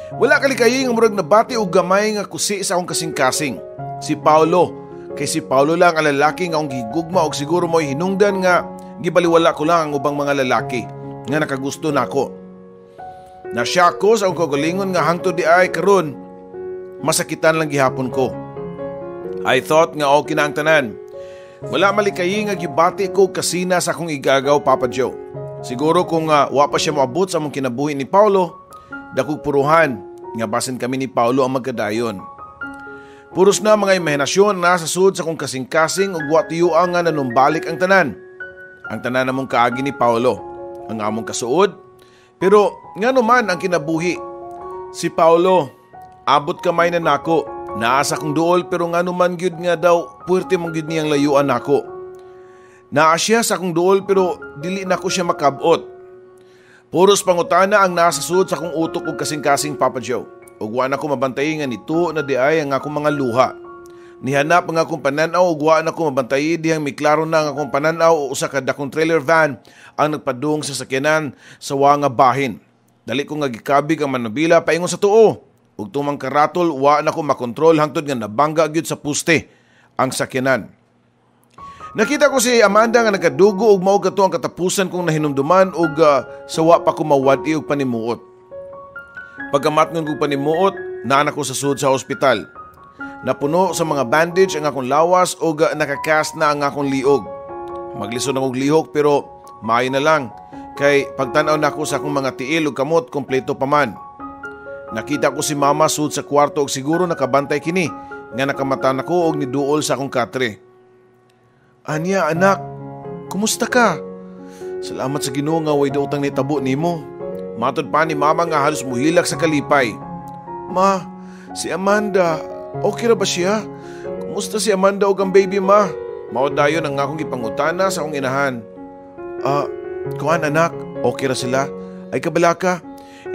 Wala kalikayi nga murag nabati o gamay nga kusi sa akong kasing-kasing. Si Paulo. Kay si Paulo lang ang lalaki nga akong gigugma o siguro mo'y hinungdan nga gibaliwala ko lang ang ubang mga lalaki nga nakagusto nako. Nasya ko sa akong kagalingon nga hangtod di ay karon masakitan lang gihapon ko. I thought nga okay na ang tanan. Wala malikayi nga gibati ko kasina sa akong igagaw, Papa Joe. Siguro kung wa pa siya moabot sa among kinabuhi ni Paulo, dakog puruhan nga basin kami ni Paulo ang magkadayon. Puros na mga imahinasyon na sa sud sa kong kasing-kasing ug watiyuang nga nanumbalik ang tanan. Ang tanan namong kaagi ni Paulo, ang among kasuod. Pero nga naman ang kinabuhi. Si Paulo, abot kamay na nako. Naasa kong duol pero nga naman gyud nga daw puwerte mong gyud niyang layuan nako. Naa siya sa akong duol pero dili nako siya makabot. Puros pangutana ang nasa sud sa akong utok ug kasing-kasing, Papa Joe. Ug wa na ko mabantay nga nito na diay ang akong mga luha. Nihanap ang akong pananaw ug wa na ko mabantay dihang miklaro na ang akong pananaw o usa ka dakong trailer van ang nagpadung sa sakyanan sa nga bahin. Dali ko nga gikabig ang manubila paingon sa tuo. Ug tumang karatol wa na ko makontrol hangtod nga nabangga gyud sa puste ang sakyanan. Nakita ko si Amanda nga nagkadugo ug mao kadto ang katapusan kong nahinumduman ug sawa pa ko mawadi og panimuot. Pagkamatngon kong panimuot, naanak ko sa sud sa ospital. Napuno sa mga bandage ang akong lawas ug nakakast na ang akong liog. Maglisod akong lihok pero maayo na lang kay pagtan-aw nako sa akong mga tiil ug kamot kompleto pa man. Nakita ko si Mama sud sa kwarto ug siguro nakabantay kini nga nakamata nako og niduol sa akong katre. Anya, anak, kumusta ka? Salamat sa Ginoo nga way daotang nitabo nimo. Matod pa ni Mama nga halos muhilak sa kalipay. Ma, si Amanda, okay ra ba siya? Kumusta si Amanda og ang baby, ma? Mao dayon ang akong gipangutana sa akong inahan. Kuan anak, okay ra sila? Ay kabala ka?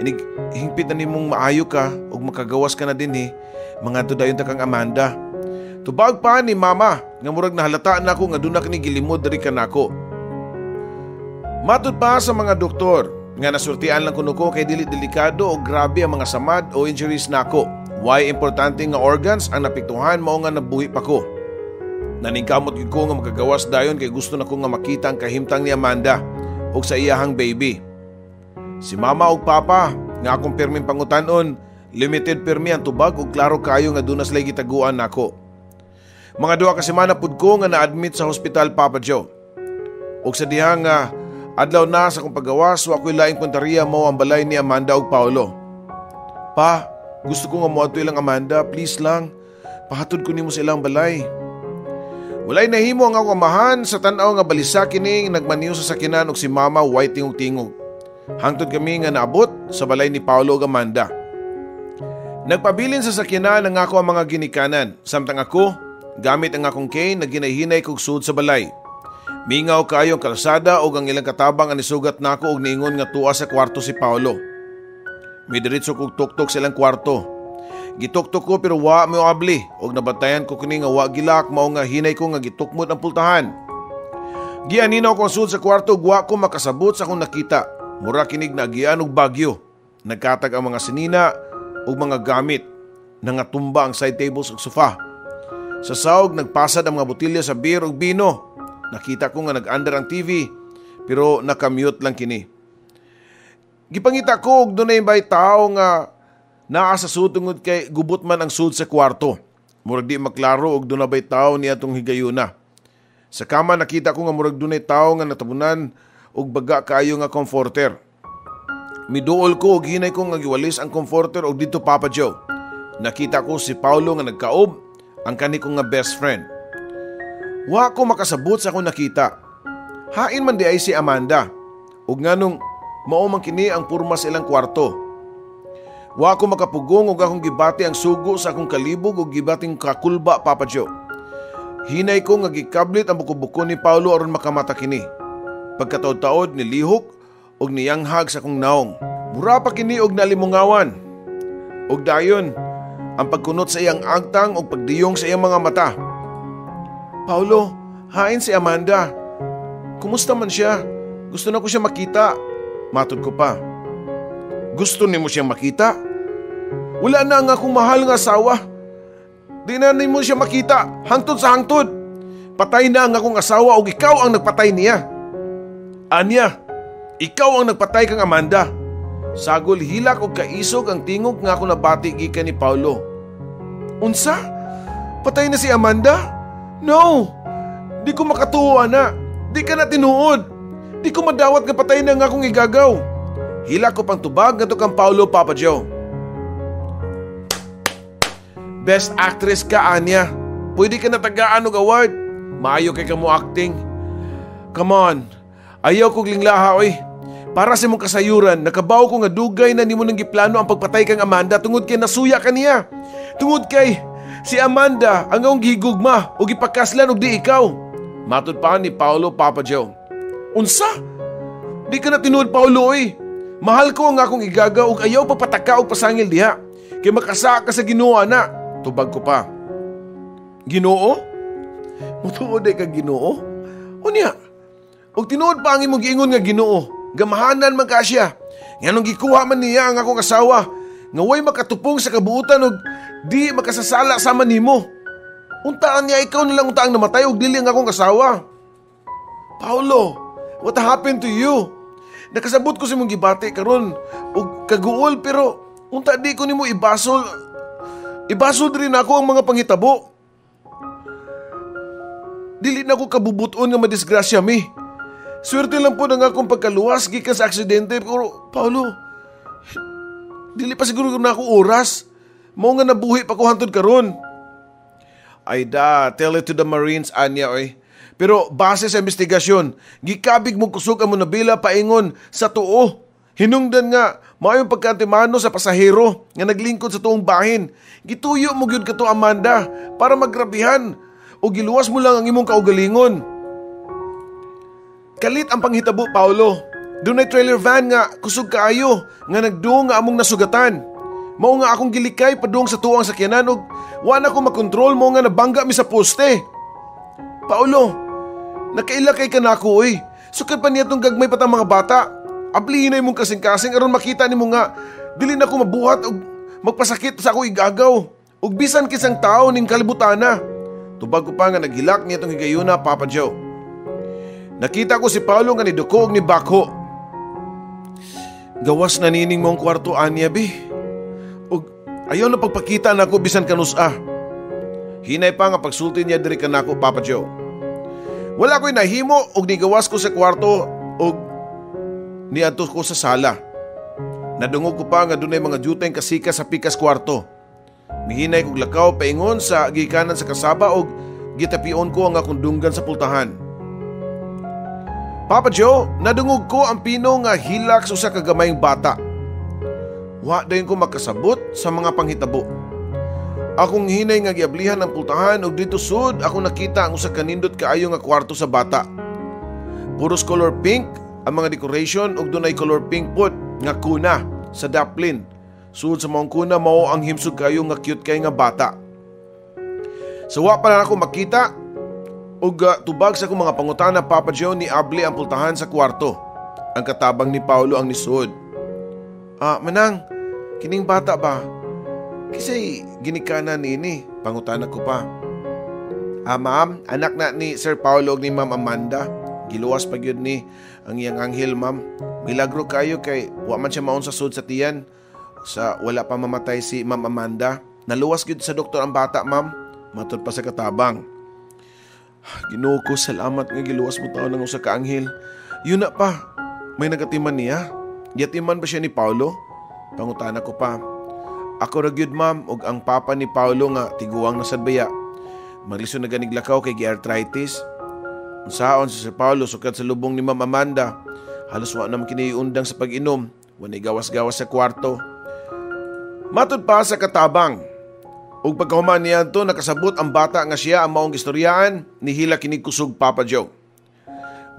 Inig hingpit na nimong maayo ka ug makagawas ka na din mga dayon ta kang Amanda. Tubag pa ni mama nga murag nahalata na ako nga duna kini gilimod diri kanako. Matud pa sa mga doktor nga nasultian lang kuno ko kay dili delikado o grabe ang mga samad o injuries nako. Why importante nga organs ang napiktuhan mao nga nabuhi pa ko. Naningkamot gyud ko nga magagawas dayon kay gusto na ko nga makita ang kahimtang ni Amanda ug sa iyahang baby. Si mama ug papa nga akong perming pangutanon, limited permi ang tubag ug klaro kayo nga dunas lay gitaguan nako. Mga 2 ka semana pud ko nga na-admit sa hospital Papa Joe. Ug sa dihang adlaw na sa akong paggawas, wa ko'y laing punteriya mao ang balay ni Amanda ug Paulo. Pa, gusto ko nga moadto ilang Amanda, please lang. Pahatod ko nimo sa ilang balay. Walay nahimo ang ako amahan sa tan-aw nga balisa kining nagmaniw sa sakinan ug si mama way tingog-tingog. Hangtod kami nga naabot sa balay ni Paulo ug Amanda. Nagpabilin sa sakinan ang ako ang mga ginikanan, samtang ako gamit ang akong cane na ginahinay kog sud sa balay. Mingaw kayo ang kalsada ug ang ilang katabang ang nisugat nako ug niingon nga tuwa sa kwarto si Paulo. May diretso kog tuktok sa ilang kwarto. Gituktok ko pero wa mo abli ug nabatayan ko kini nga wa gilak mao nga hinay ko nga gitukmod ang pultahan. Gianinaw ko sud sa kwarto ug wa ko makasabot sa akong nakita. Mura kinig na agian og bagyo. Nagkatag ang mga sinina ug mga gamit. Nangatumba ang side tables ug sofa. Sa sahog nagpasad ang mga botelya sa beer ug bino. Nakita ko nga nag-under ang TV pero nakamute lang kini. Gipangita ko og dunay bay tao nga naa sa sutungod kay gubot man ang sud sa kwarto. Murag di maklaro og dunay bay tao niya tong higayuna. Sa kama nakita ko nga murag dunay tao nga natabunan og baga kayo nga comforter. Miduol ko og hinay ko nga giwalis ang comforter og dito Papa Joe. Nakita ko si Paulo nga nagkaob, ang kani ko nga best friend. Wa ko makasabot sa akong nakita. Hain man di ay si Amanda. Ug nganong mao man kini ang purma sa ilang kwarto. Wa ko makapugong ug akong gibati ang sugo sa akong kalibog ug gibating kakulba Papa Joe. Hinay ko nga gikablit ang buko-buko ni Paulo aron makamata kini. Pagkataod-taod nilihok og niyanghag sa akong naong. Mura pa kini og nalimungawan. Og dayon ang pagkunot sa iyang agtang og pagdiyong sa iyang mga mata. Paulo, hain si Amanda. Kumusta man siya? Gusto na ko siya makita. Matod ko pa. Gusto ni mo siyang makita? Wala na ang akong mahal nga asawa. Di na ni mo siya makita. Hangtod sa hangtod. Patay na ang akong asawa o ikaw ang nagpatay niya. Anya, ikaw ang nagpatay kang Amanda. Sagol hilak o kaisog ang tingog nga ako nabati gikan ni Paulo. Unsa? Patay na si Amanda? No! Di ko makatuwa na. Di ka na tinuod. Di ko madawat nga patay na nga akong igagaw. Hilak ko pang tubag nga to kang Paulo Papa Joe. Best actress ka, Anya. Pwede ka na tagaan og award. Maayo kay kamo acting. Come on. Ayaw kong linglaha, oy. Para sa mong kasayuran, nakabaw ko nga dugay na nimo nang giplano ang pagpatay kang Amanda tungod kay nasuya ka niya. Tungod kay si Amanda ang akong gihigugma o gipakaslan og di ikaw. Matud pa ni Paulo Papa Joe. Unsa? Di ka na tinuod, Paulo, oy. Mahal ko ang akong igagaw ug ayaw papataka og pasangil diha. Kay makasa ka sa Ginoo na. Tubag ko pa. Ginoo? Mutuod ay ka Ginoo? Unya? Og tinuod pa ang imong giingon nga Ginoo, gamahanan man ka siya. Nganong gikuha man niya ang akong asawa, nga way makatupong sa kabuutan og di makasasala sama nimo. Untaan niya ikaw na lang untaang namatay og dili ang akong asawa. Paulo, what happened to you? Nakasabot ko sa imong gibati karon og kaguol pero unta di ko nimo ibasol. Ibasol rin ako ang mga panghitabo. Dili na ko kabubuton nga madisgrasya mi. Swerte lang po na nga akong pagkaluwas gikan sa aksidente. Pero, Paulo, dili pa siguro na ako oras. Mao nga nabuhi pa ko hantod karon. Ay da, tell it to the Marines, Anya, oy. Pero base sa investigasyon, gikabig mo kusog ang munabila paingon sa tuo. Hinungdan nga, maayong pagkantimano sa pasahero nga naglingkod sa tuong bahin. Gituyo mo gyud kato Amanda para magrabihan o giluwas mo lang ang imong kaugalingon. Kalit ang panghitabo, Paulo. Dunay trailer van nga kusog kaayo nga nagduong nga among nasugatan. Mao nga akong gilikay padung sa tuwang sakyanan ug wa na ko makontrol mo nga nabangga mi sa poste. Paulo, nakaila kay kanako oy. Sukad pa niya tong gagmay patang mga bata. Ablihinay mong kasing-kasing aron makita nimo nga dili na ko mabuhat og magpasakit sa ako igagaw. Ug bisan kisang tao ning kalibutana. Tubag ko pa nga naghilak niya tong higayuna, Papa Joe. Nakita ko si Paulo nga niduko og ni Bako. Gawas na nining mong kwarto anya bi. Ug ayaw na pagpakita nako bisan kanus-a. Hinay pa nga pagsulti niya diri kanako, Papa Joe. Wala ko'y nahimo og nigawas ko sa kwarto og niadto ko sa sala. Nadungog ko pa nga dunay mga juteng kasika sa pikas kwarto. Mihinay kog lakaw paingon sa gikanan sa kasaba og gitapion ko ang akong dunggan sa pultahan. Papa Joe, nadungog ko ang pino nga hilak sa usa ka gamayng bata. Wa dayon ko makasabot sa mga panghitabo. Akong hinay nga giablihan ang pultahan ug dito sud ako nakita ang usa ka nindot kaayo nga kwarto sa bata. Puros color pink ang mga decoration ug dunay color pink pod nga kuna sa daplin. Sud sa maong kuna mao ang himsog kayo nga cute kay nga bata. So wa pa na ako makita ug tubag sa akong mga pangutana, Papa Joe, ni abli ang pultahan sa kwarto. Ang katabang ni Paulo ang nisuod. Manang, kining bata ba? Kisay ginikanan nini, pangutana ko pa. Ma'am, anak na ni Sir Paulo ug ni Ma'am Amanda. Giluwas pa gyud ni ang iyang anghel, ma'am. Milagro kayo kay wa man siya maon sa sud sa tiyan. Sa wala pa mamatay si Ma'am Amanda. Naluwas gyud sa doktor ang bata, ma'am. Matod pa sa katabang. Ginoo ko, salamat nga giluwas mo taon ng usa ka anghel. Yun na pa, may nagatiman niya. Yatiman ba siya ni Paulo? Pangutana ko pa. Ako ra gyud, ma'am, ug ang papa ni Paulo nga tiguang na sadbaya. Maglisod na ganiglakaw kay gi-arthritis. Unsaon si Sir Paulo sukad sa lubong ni Ma'am Amanda. Halos wa naman kiniundang sa pag-inom. Wanay gawas-gawas sa kwarto. Matod pa sa katabang. Ug pagkahuman niya to nakasabot ang bata nga siya ang maong gistoryaan ni hila kinig kusog, Papa Joe.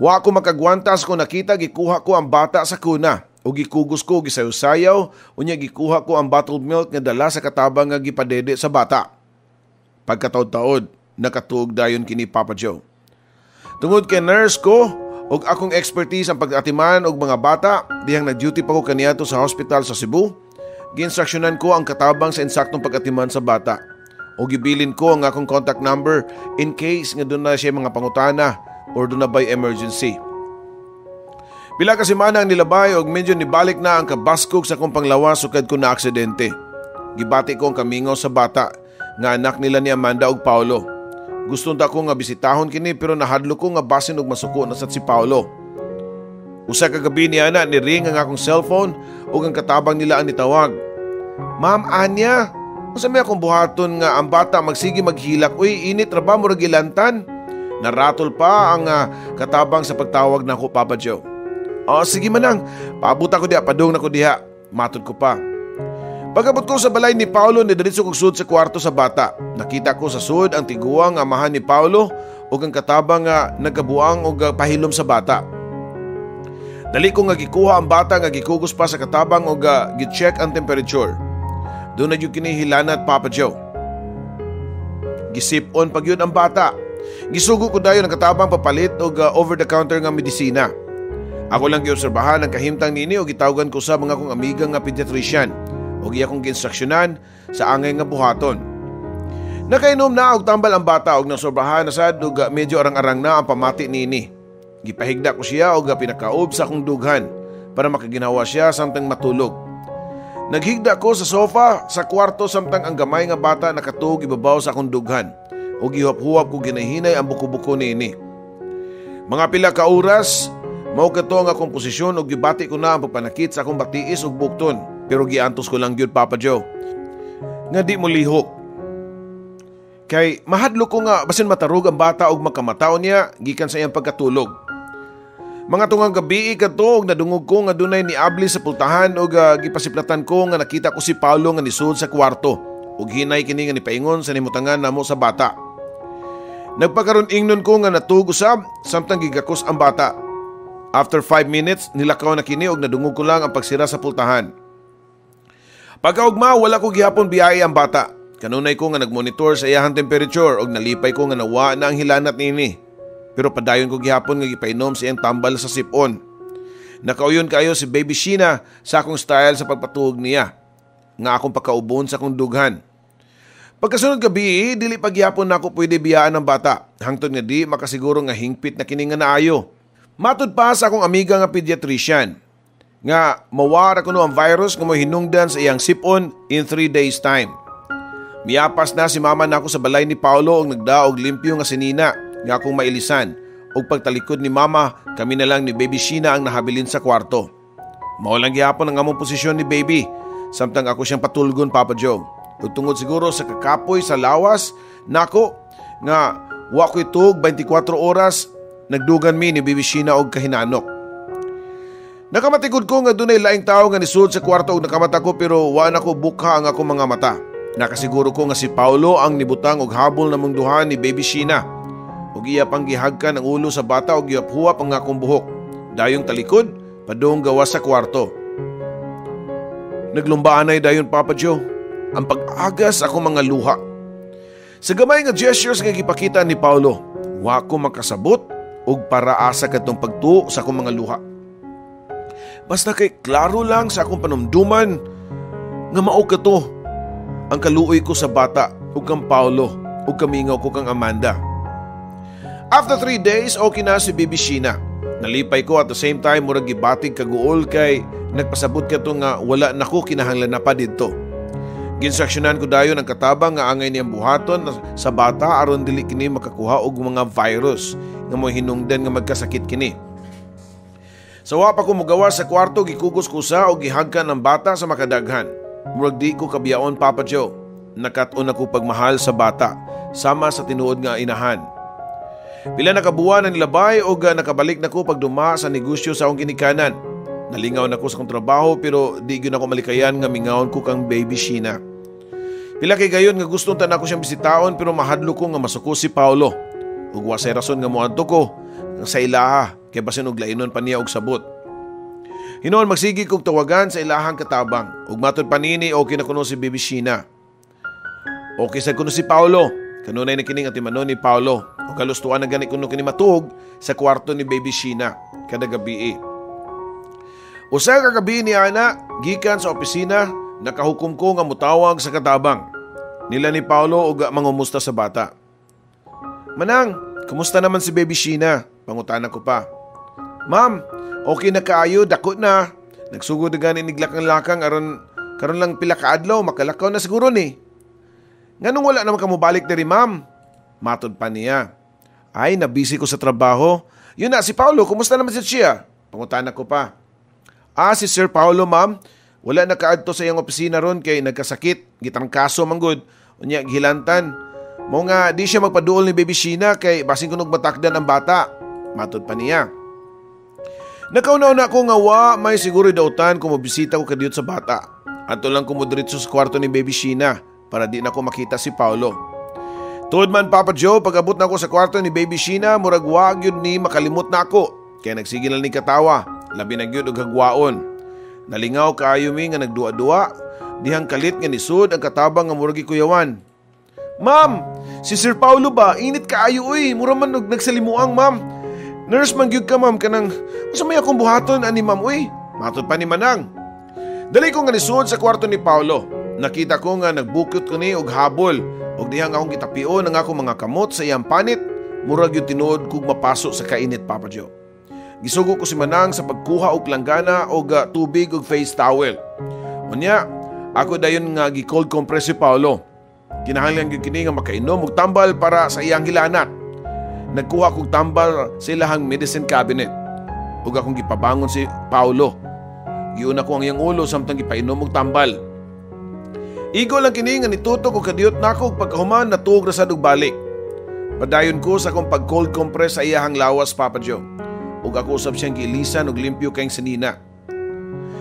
Wa ko makagwantas kung nakita gikuha ko ang bata sa kuna ug gikugos ko gisayaw-sayaw unya gikuha ko ang bottled milk nga dala sa katabang nga gipadede sa bata. Pagkataod-taod nakatuog dayon kini, Papa Joe. Tungod kay nurse ko ug akong expertise ang pag-atiman og mga bata dihang nag-duty pa ko kaniadto sa hospital sa Cebu. Giinstruksyonan ko ang katabang sa insaktong pag-atiman sa bata o gibilin ko ang akong contact number in case nga doon na siya mga pangutana or doon na by emergency. Pila ka semana ang nilabay og medyo nibalik na ang kabaskog sa kong panglawas sukad ko na aksidente. Gibati ko ang kamingaw sa bata nga anak nila ni Amanda ug Paulo. Gusto ta ko nga bisitahon kini pero nahadlo ko nga basin og masuko na sad si Paulo. Usa ka gabi niya na ni-ring ang akong cellphone ug ang katabang nila ang nitawag. Ma'am Anya, unsa may akong buhaton nga ang bata magsige maghilak. Uy, init ra ba murag gilantan? Naratol pa ang katabang sa pagtawag nako, Papa Joe. Sige manang, paabot ako diha, padung nako diha. Matod ko pa. Pagabot ko sa balay ni Paulo, nidiretso kog sud sa kwarto sa bata. Nakita ko sa sud ang tiguang amahan ni Paulo ug ang katabang nga nagabuang og pahilom sa bata. Dali ko nga gikuha ang bata nga gikugos pa sa katabang o gi-check ang temperature. Doon na yung kinihilanat, Papa Joe. Gisip-on pag yun ang bata. Gisugo ko dayon ang katabang papalit o over-the-counter nga medisina. Ako lang giobserbahan ang kahimtang nini o gitawagan ko sa mga kong amiga nga pediatrician o giyakong ginstruksyonan sa angay nga buhaton. Nakainom na og tambal ang bata og nasobrahan na sad ug medyo arang-arang na ang pamati nini. Gipahigda ko siya o pinakaob sa akong dughan para makaginawa siya samtang matulog. Naghigda ko sa sofa sa kwarto samtang ang gamay nga bata nakatug ibabaw sa akong dughan o gihuwap-huwap ko ginahinay ang buko-buko nini. Mga pila ka oras, mao kato ang akong posisyon o gibati ko na ang pagpanakit sa akong batiis ug bukton pero giantos ko lang gyud, Papa Joe. Nga di mo lihok. Kay mahadlo ko nga basin matarog ang bata og makamataw niya gikan sa iyang pagkatulog. Mga tungang gabi kadto og nadungog ko nga dunay niabli sa pultahan og gipasiplatan ko nga nakita ko si Paulo nga nisud sa kwarto ug hinay kini nga nipaingon sa nimutangan namo sa bata. Nagpakaron ingnon ko nga natug usab samtang gigakos ang bata. After 5 minutes, nilakaw na kini og nadungog ko lang ang pagsira sa pultahan. Pagkaugma, wala ko gihapon biyahe ang bata. Kanunay ko nga nagmonitor sa iyahang temperature og nalipay ko nga nawa na ang hilanat nini. Pero padayon ko gihapon nga gipainom sa iyang tambal sa sipon. Nakauyon kayo si Baby Sheena sa akong style sa pagpatuog niya. Nga akong pagkaubon sa akong dughan. Pagkasunod gabi, dili pagyapon na ako pwede biyaan ng bata. Hangtod nga di makasiguro nga hingpit na kini nga naayo. Matud pa sa akong amiga nga pediatrician nga mawara ko no ang virus nga mo hinungdan sa iyang sipon in 3 days time. Miyapas na si mama nako sa balay ni Paulo og nagdaog limpyo nga sinina nga akong mailisan og pagtalikod ni mama kami na lang ni Baby Sheena ang nahabilin sa kwarto. Mao lang gihapon ang among posisyon ni Baby samtang ako siyang patulgon Papa Joe. Ug tungod siguro sa kakapoy sa lawas nako nga wa ko itug 24 oras nagdugan mi ni Baby Sheena og kahinanok. Nakamatikod ko nga dunay laing tao nga nisud sa kwarto og nakamata ko pero wa na ko bukha ang akong mga mata. Nakasiguro ko nga si Paulo ang nibutang og habol na mong duha ni Baby Sheena. Og iya pang gihagkan ang ulo sa bata og giaphuwap ang akong buhok. Dayong talikod, padung gawas sa kwarto. Naglumbaanay dayon Papa Joe ang pag-agas akong mga luha. Sa gamay nga gestures nga gipakita ni Paulo, wa ko makasabot og paraasa kadtong pagtuo sa akong mga luha. Basta kay klaro lang sa akong panumduman nga mao kato ang kaluoy ko sa bata ug kang Paulo ug kamingaw ko kang Amanda. After 3 days, okay na si Baby Sheena. Nalipay ko at the same time murag gibatig kaguol kay nagpasabot ka to nga wala nako kinahanglan na pa didto. Ginsaksyonan ko dayon ang katabang nga angay niyang buhaton sa bata aron dili kini makakuha og mga virus nga mo hinungdan nga magkasakit kini. Sa wa pa ko mogawas sa kwarto gikugos ko sa og gihagkan ang bata sa makadaghan. Murag di ko kabiyaon Papa Joe. Nakat-on ako pagmahal sa bata sama sa tinuod nga inahan. Pila na kabuan ang nilabay o nakabalik na ko pagduma sa negosyo sa akong ginikanan. Nalingaw na ko sa akong trabaho pero di gyud ako malikayan nga mingawon ko kang Baby Sheena. Pila kay gayon nga gustong tanan ko siyang bisitaon pero mahadlo ko nga masuko si Paulo. Ug wa say rason nga moadto ko sa ilaha kay basin og lainon pa niya og sabot. Hinuon magsigi kog tawagan sa ilahang katabang ug matud panini okay na kuno si Baby Sheena. Okay sa kuno si Paulo. Kanunay na kining atimanon ni Paulo o kalustuan na gani kuno kini matug sa kwarto ni Baby Sheena kada gabi. Usa ka gabi ni ana gikan sa opisina nakahukom ko nga mutawag sa katabang. Nila ni Paulo og mangumusta sa bata. Manang, kumusta naman si Baby Sheena? Pangutana ko pa. Ma'am, okay na kaayo, dako na. Nagsugod na gani niglakang-lakang aron karon lang pila ka adlaw makalakaw na siguro ni. Nganong wala naman ka mobalik diri ma'am? Matod pa niya. Ay, nabisi ko sa trabaho. Yun na, si Paulo, kumusta naman siya? Pangutana ko pa. Si Sir Paulo ma'am, wala na kaadto sa iyang opisina ron kay nagkasakit, gitang kaso manggod, unya gilantan. Mo nga di siya magpaduol ni Baby Sheena kay basin kunog matakdan ang bata. Matod pa niya. Nakauna-una ko nga may siguro dautan kung mabisita ko kadiyot sa bata. Ato lang kumudiritso sa kwarto ni Baby Sheena para di na ko makita si Paulo. Tuod man Papa Joe, pag-abot na ako sa kwarto ni Baby Sheena, murag wag yun ni makalimot na ako. Kaya nagsigil na ni katawa, labi na gyud og hagwaon. Nalingaw kaayo mi nga nagdua-dua, dihang kalit nga nisud ang katabang nga murag kuyawan. Ma'am, si Sir Paulo ba? Init kaayo uy, mura man nagsalimuang ma'am. Nurse man gyud ka ma'am kanang usa may akong buhaton ani ma'am uy. Matod pa ni Manang. Dali ko nga nisud sa kwarto ni Paulo. Nakita ko nga nagbukot ko ni og habol og dihang akong gitapio ng akong mga kamot sa iyang panit, murag yung tinuod kog mapaso sa kainit Papa Joe. Gisugo ko si Manang sa pagkuha og langgana og tubig og face towel. Unya, ako dayon nga gi-cold compress si Paulo. Kinahanglan gyud kini nga makainom og tambal para sa iyang hilanat. Nagkuha kog tambal sa ilahang medicine cabinet. Ug akong gipabangon si Paulo. Giuna ko ang iyang ulo samtang gipainom og tambal. Igo lang kini nga nitutok og kadiyot nako pagkahuman natuog ra sad og balik. Padayon ko sa akong pag-cold compress sa iyahang lawas Papa Joe. Ug ako usab siyang gilisan og limpyo kayong sinina.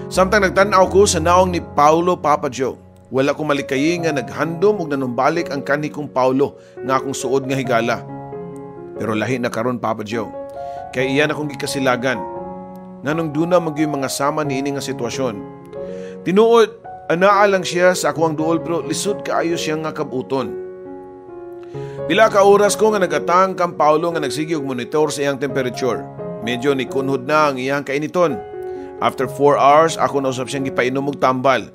Samtang nagtan-aw ko sa naong ni Paulo Papa Joe, wala ko malikayi nga naghandom og nanumbalik ang kanhi kong Paulo nga akong suod nga higala. Pero lahi na karon Papa Joe. Kay iyan akong gikasilagan. nganong duna magyoy mga sama niini nga sitwasyon. Tinuod, anaa lang siya sa ako ang duol pero lisod kaayo siya nga kabuton. Pila ka oras ko nga nagatang kang Paulo nga nagsigi og monitor sa iyang temperature. Medyo nikunhod na ang iyang kainiton. After 4 hours, ako na usap siyang gipainom og tambal.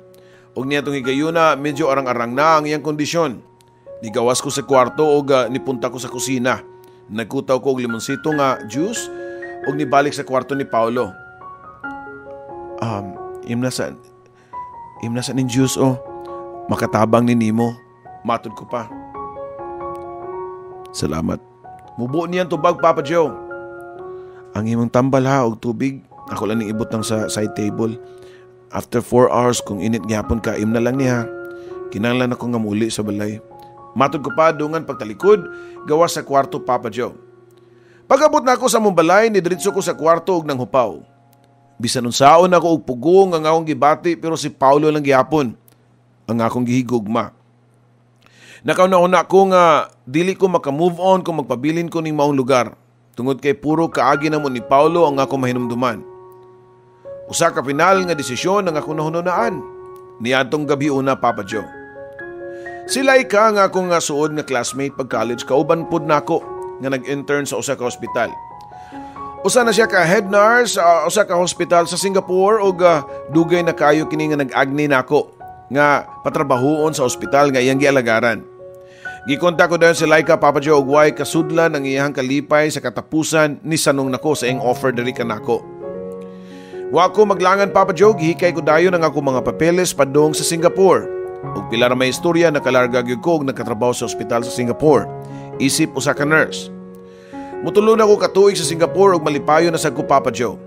Og niya itong higayuna, medyo arang-arang na ang iyang kondisyon. Nigawas ko sa kwarto o nipunta ko sa kusina. Nagkutaw ko og limonsito nga juice o nibalik sa kwarto ni Paulo. Imnasan ning juice makatabang ni Nimo. Matod ko pa. Salamat. Mubo niyan tubag, Papa Joe. Ang imong tambal ha og tubig, ako lang ning ibot ng sa side table. After 4 hours kung init gyapon ka, imna lang niya. Kinahanglan ako nga muli sa balay. Matod ko pa dungan pagtalikod, gawas sa kwarto, Papa Joe. Pag-abot na ako sa mong balay, nidiritso ko sa kwarto og nang hupaw. Bisan unsaon ako og pugong ang akong gibati pero si Paulo lang gihapon ang akong gihigugma. Nakauna-una ko nga dili ko maka-move on kung magpabilin ko ning maong lugar. Tungod kay puro kaagi namon ni Paulo ang akong mahinumduman. Usa ka final nga desisyon ang akong nahununaan. Niadtong gabi una, Papa Joe. Sila ika nga akong suod nga classmate pag college, kauban pod nako nga nag-intern sa usa ka ospital. Usa na siya ka head nurse sa usa ka hospital sa Singapore ug dugay na kayo kini nga nag-agni nako nga patrabahoon sa ospital nga iyang gialagaran. Gikontak ko dayon si Laika, Papa Joe, og way kasudlan ang iyang kalipay sa katapusan ni sanong nako sa iyang offer diri kanako. Wa ko maglangan, Papa Joe, gihikay ko dayon ang ako mga papeles padung sa Singapore. Ug pila ra may istorya nakalarga gyud ko og nagkatrabaho sa ospital sa Singapore. Isip usa ka nurse. Mutulon ako katuig sa Singapore ug malipayon na sad ko, Papa Joe.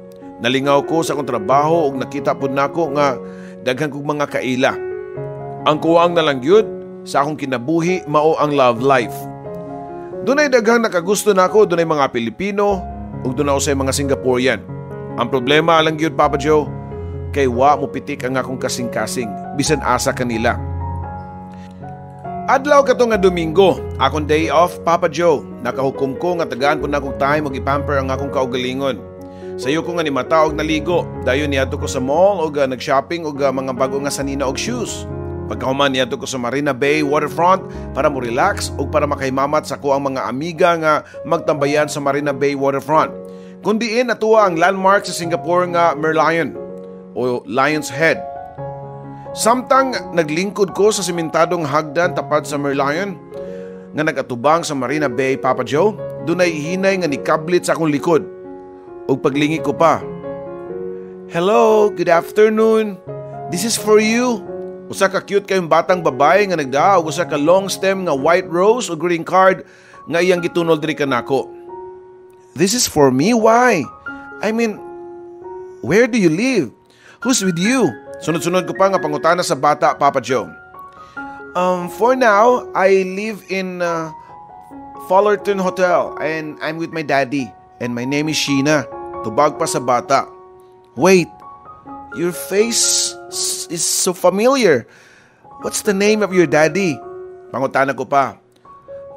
Nalingaw ko sa akong trabaho ug nakita pud nako nga daghan kog mga kaila. Ang kuwang na lang gyud sa akong kinabuhi mao ang love life. Dunay daghang nakagusto nako, dunay mga Pilipino ug dunay usay mga Singaporean. Ang problema lang gyud, Papa Joe, kay wa mo pitik ang akong kasing-kasing bisan asa kanila. Adlaw kato nga Domingo, akong day off, Papa Joe. Nakahukom ko nga tagaan po na akong time og ipamper ang akong kaugalingon. Sayo ko nga ni mata og naligo. Dayon niadto ko sa mall og nag-shopping og mga bago nga sanina og shoes. Pagkahuman niadto ko sa Marina Bay waterfront para mo relax og para makaimamat sa ko ang mga amiga nga magtambayan sa Marina Bay waterfront. Kundiin atuwa ang landmark sa Singapore nga Merlion o Lion's Head. Samtang naglingkod ko sa simentadong hagdan tapad sa Merlion nga nagatubang sa Marina Bay, Papa Joe, dunay hinay nga nikablit sa akong likod. Ug paglingi ko pa, "Hello, good afternoon. This is for you." Usa ka cute kayong batang babae nga nagdaa og usa ka long stem nga white rose o green card nga iyang gitunol diri kanako. "This is for me? Why? I mean, where do you live? Who's with you?" Sunod-sunod ko pa nga pangutana sa bata, Papa Joe. For now, I live in Fullerton Hotel and I'm with my daddy and my name is Sheena. Tubag pa sa bata. "Wait, your face is so familiar. What's the name of your daddy?" Pangutana ko pa.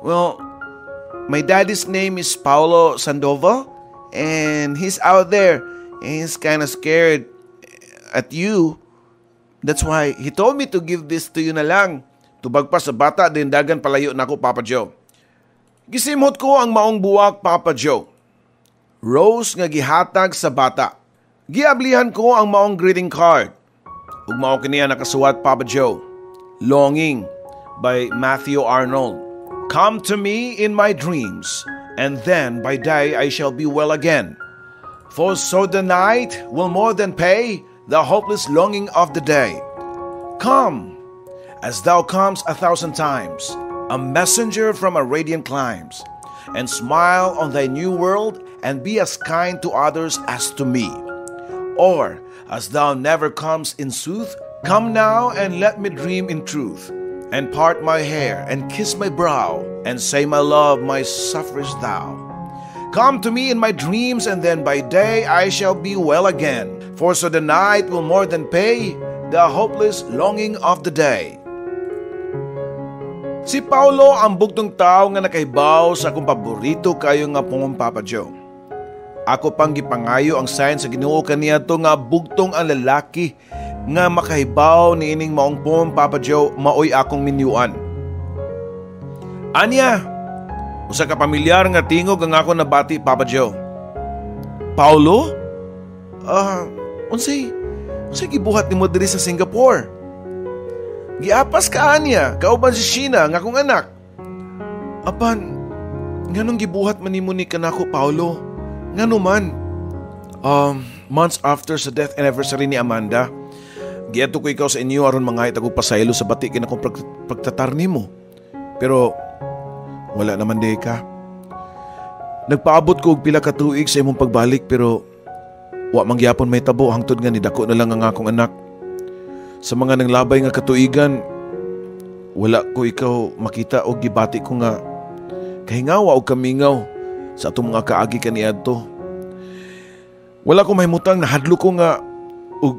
"Well, my daddy's name is Paulo Sandoval and he's out there and he's kind of scared at you. That's why he told me to give this to you na lang." Tubag pa sa bata, din dagan palayo na ko, Papa Joe. Gisimhot ko ang maong buwak, Papa Joe. Rose nga gihatag sa bata. Giablihan ko ang maong greeting card. Ug mao kiniya nakasuwat, Papa Joe. Longing by Matthew Arnold. "Come to me in my dreams, and then by day I shall be well again. For so the night will more than pay the hopeless longing of the day. Come, as thou comes 1,000 times, a messenger from a radiant climes, and smile on thy new world, and be as kind to others as to me. Or, as thou never comes in sooth, come now and let me dream in truth, and part my hair, and kiss my brow, and say, my love, my sufferest thou. Come to me in my dreams, and then by day I shall be well again. For so the night will more than pay the hopeless longing of the day." Si Paulo ang bugtong tao nga nakahibaw sa akong paborito kayo nga pong Papa Joe. Ako pang gipangayo ang sign sa Ginoo kaniadto nga bugtong ang lalaki nga makahibaw ni ining maong pom Papa Joe maoy akong minyuan. Anya, usa ka pamilyar nga tingog ang ako nabati Papa Joe. Paulo? Unsay gibuhat nimo diri sa Singapore? Giapas ka anya, kauban si Sheena nga akong anak. Apan, nganong gibuhat man nimo ni kanako Paulo? Ngano man? Months after sa death anniversary ni Amanda, giadto ko ikaw sa inyo aron mangahit ako pasaylo sa bati kina kong pagtatar nimo. Pero wala naman di ka. Nagpaabot ko og pila ka tuig sa imong pagbalik pero wa mangyapon may tabo hangtod nga nidako na lang ang akong anak. Sa mga nanglabay nga katuigan, wala ko ikaw makita o gibati ko nga kahingawa o kamingaw sa atong mga kaagi kaniadto. Wala ko mahimutang nahadlo ko nga og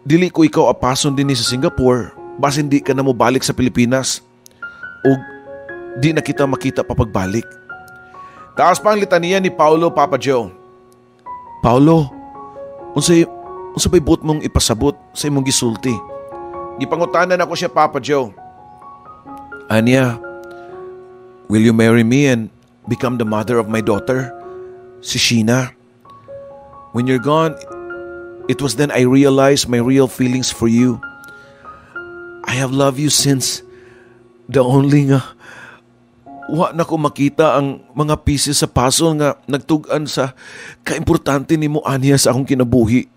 dili ko ikaw apason dinhi sa Singapore basin di ka na mo balik sa Pilipinas og di na kita makita pa pagbalik. Taas pa ang litania ni Paulo Papa Joe. Paulo, unsay ba'y buot mong ipasabot sa imong gisulti? Gipangutanan ako siya Papa Joe. Anya, will you marry me and become the mother of my daughter, si Sheena? When you're gone, it was then I realized my real feelings for you. I have loved you since the only nga wa na ko makita ang mga pieces sa puzzle nga nagtug-an sa kaimportante nimo aniya sa akong kinabuhi.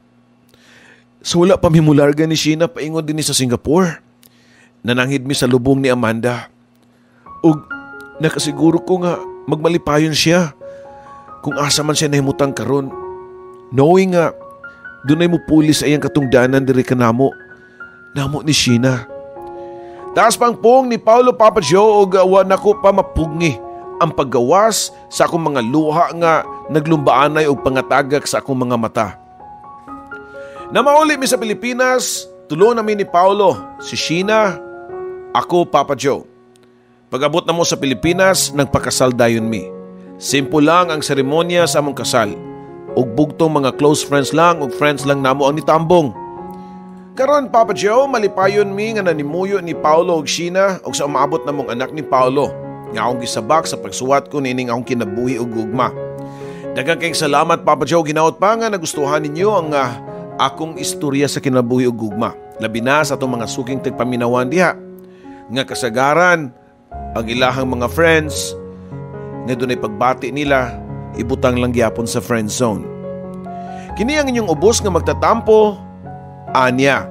So wala pa mimularga ni Sheena paingon din sa Singapore. Nananghid mi sa lubong ni Amanda. Ug nakasiguro ko nga magmalipayon siya kung asa man siya nahimutang karon. Knowing nga dunay mo pulis ayang katungdanan diri kanamo namo ni Sheena. Taas pang pong ni Paulo Papa Joe og wa nako pa mapugni ang paggawas sa akong mga luha nga naglumbaanay og pangatagak sa akong mga mata. Na mauli mi sa Pilipinas, tulo namin ni Paulo, si Sheena, ako Papa Joe. Pag-abot na mo sa Pilipinas, nagpakasal dayon mi. Simple lang ang seremonya sa among kasal. Ug bugtong mga close friends lang ug friends lang namo ang nitambong. Karon Papa Joe, malipayon mi nga nanimuyo ni Paulo ug Sheena ug sa umaabot na mong anak ni Paulo nga akong gisabak sa pagsuwat ko nining akong kinabuhi ug gugma. Daghang kayong salamat Papa Joe, ginaot pa nga nagustuhan ninyo ang akong istorya sa kinabuhi ug gugma. Labi na sa atong mga suking tagpaminawan diha. Nga kasagaran ang ilahang mga friends nga dunay pagbati nila ibutang lang gyapon sa friend zone. Kini ang inyong ubos nga magtatampo, Anya.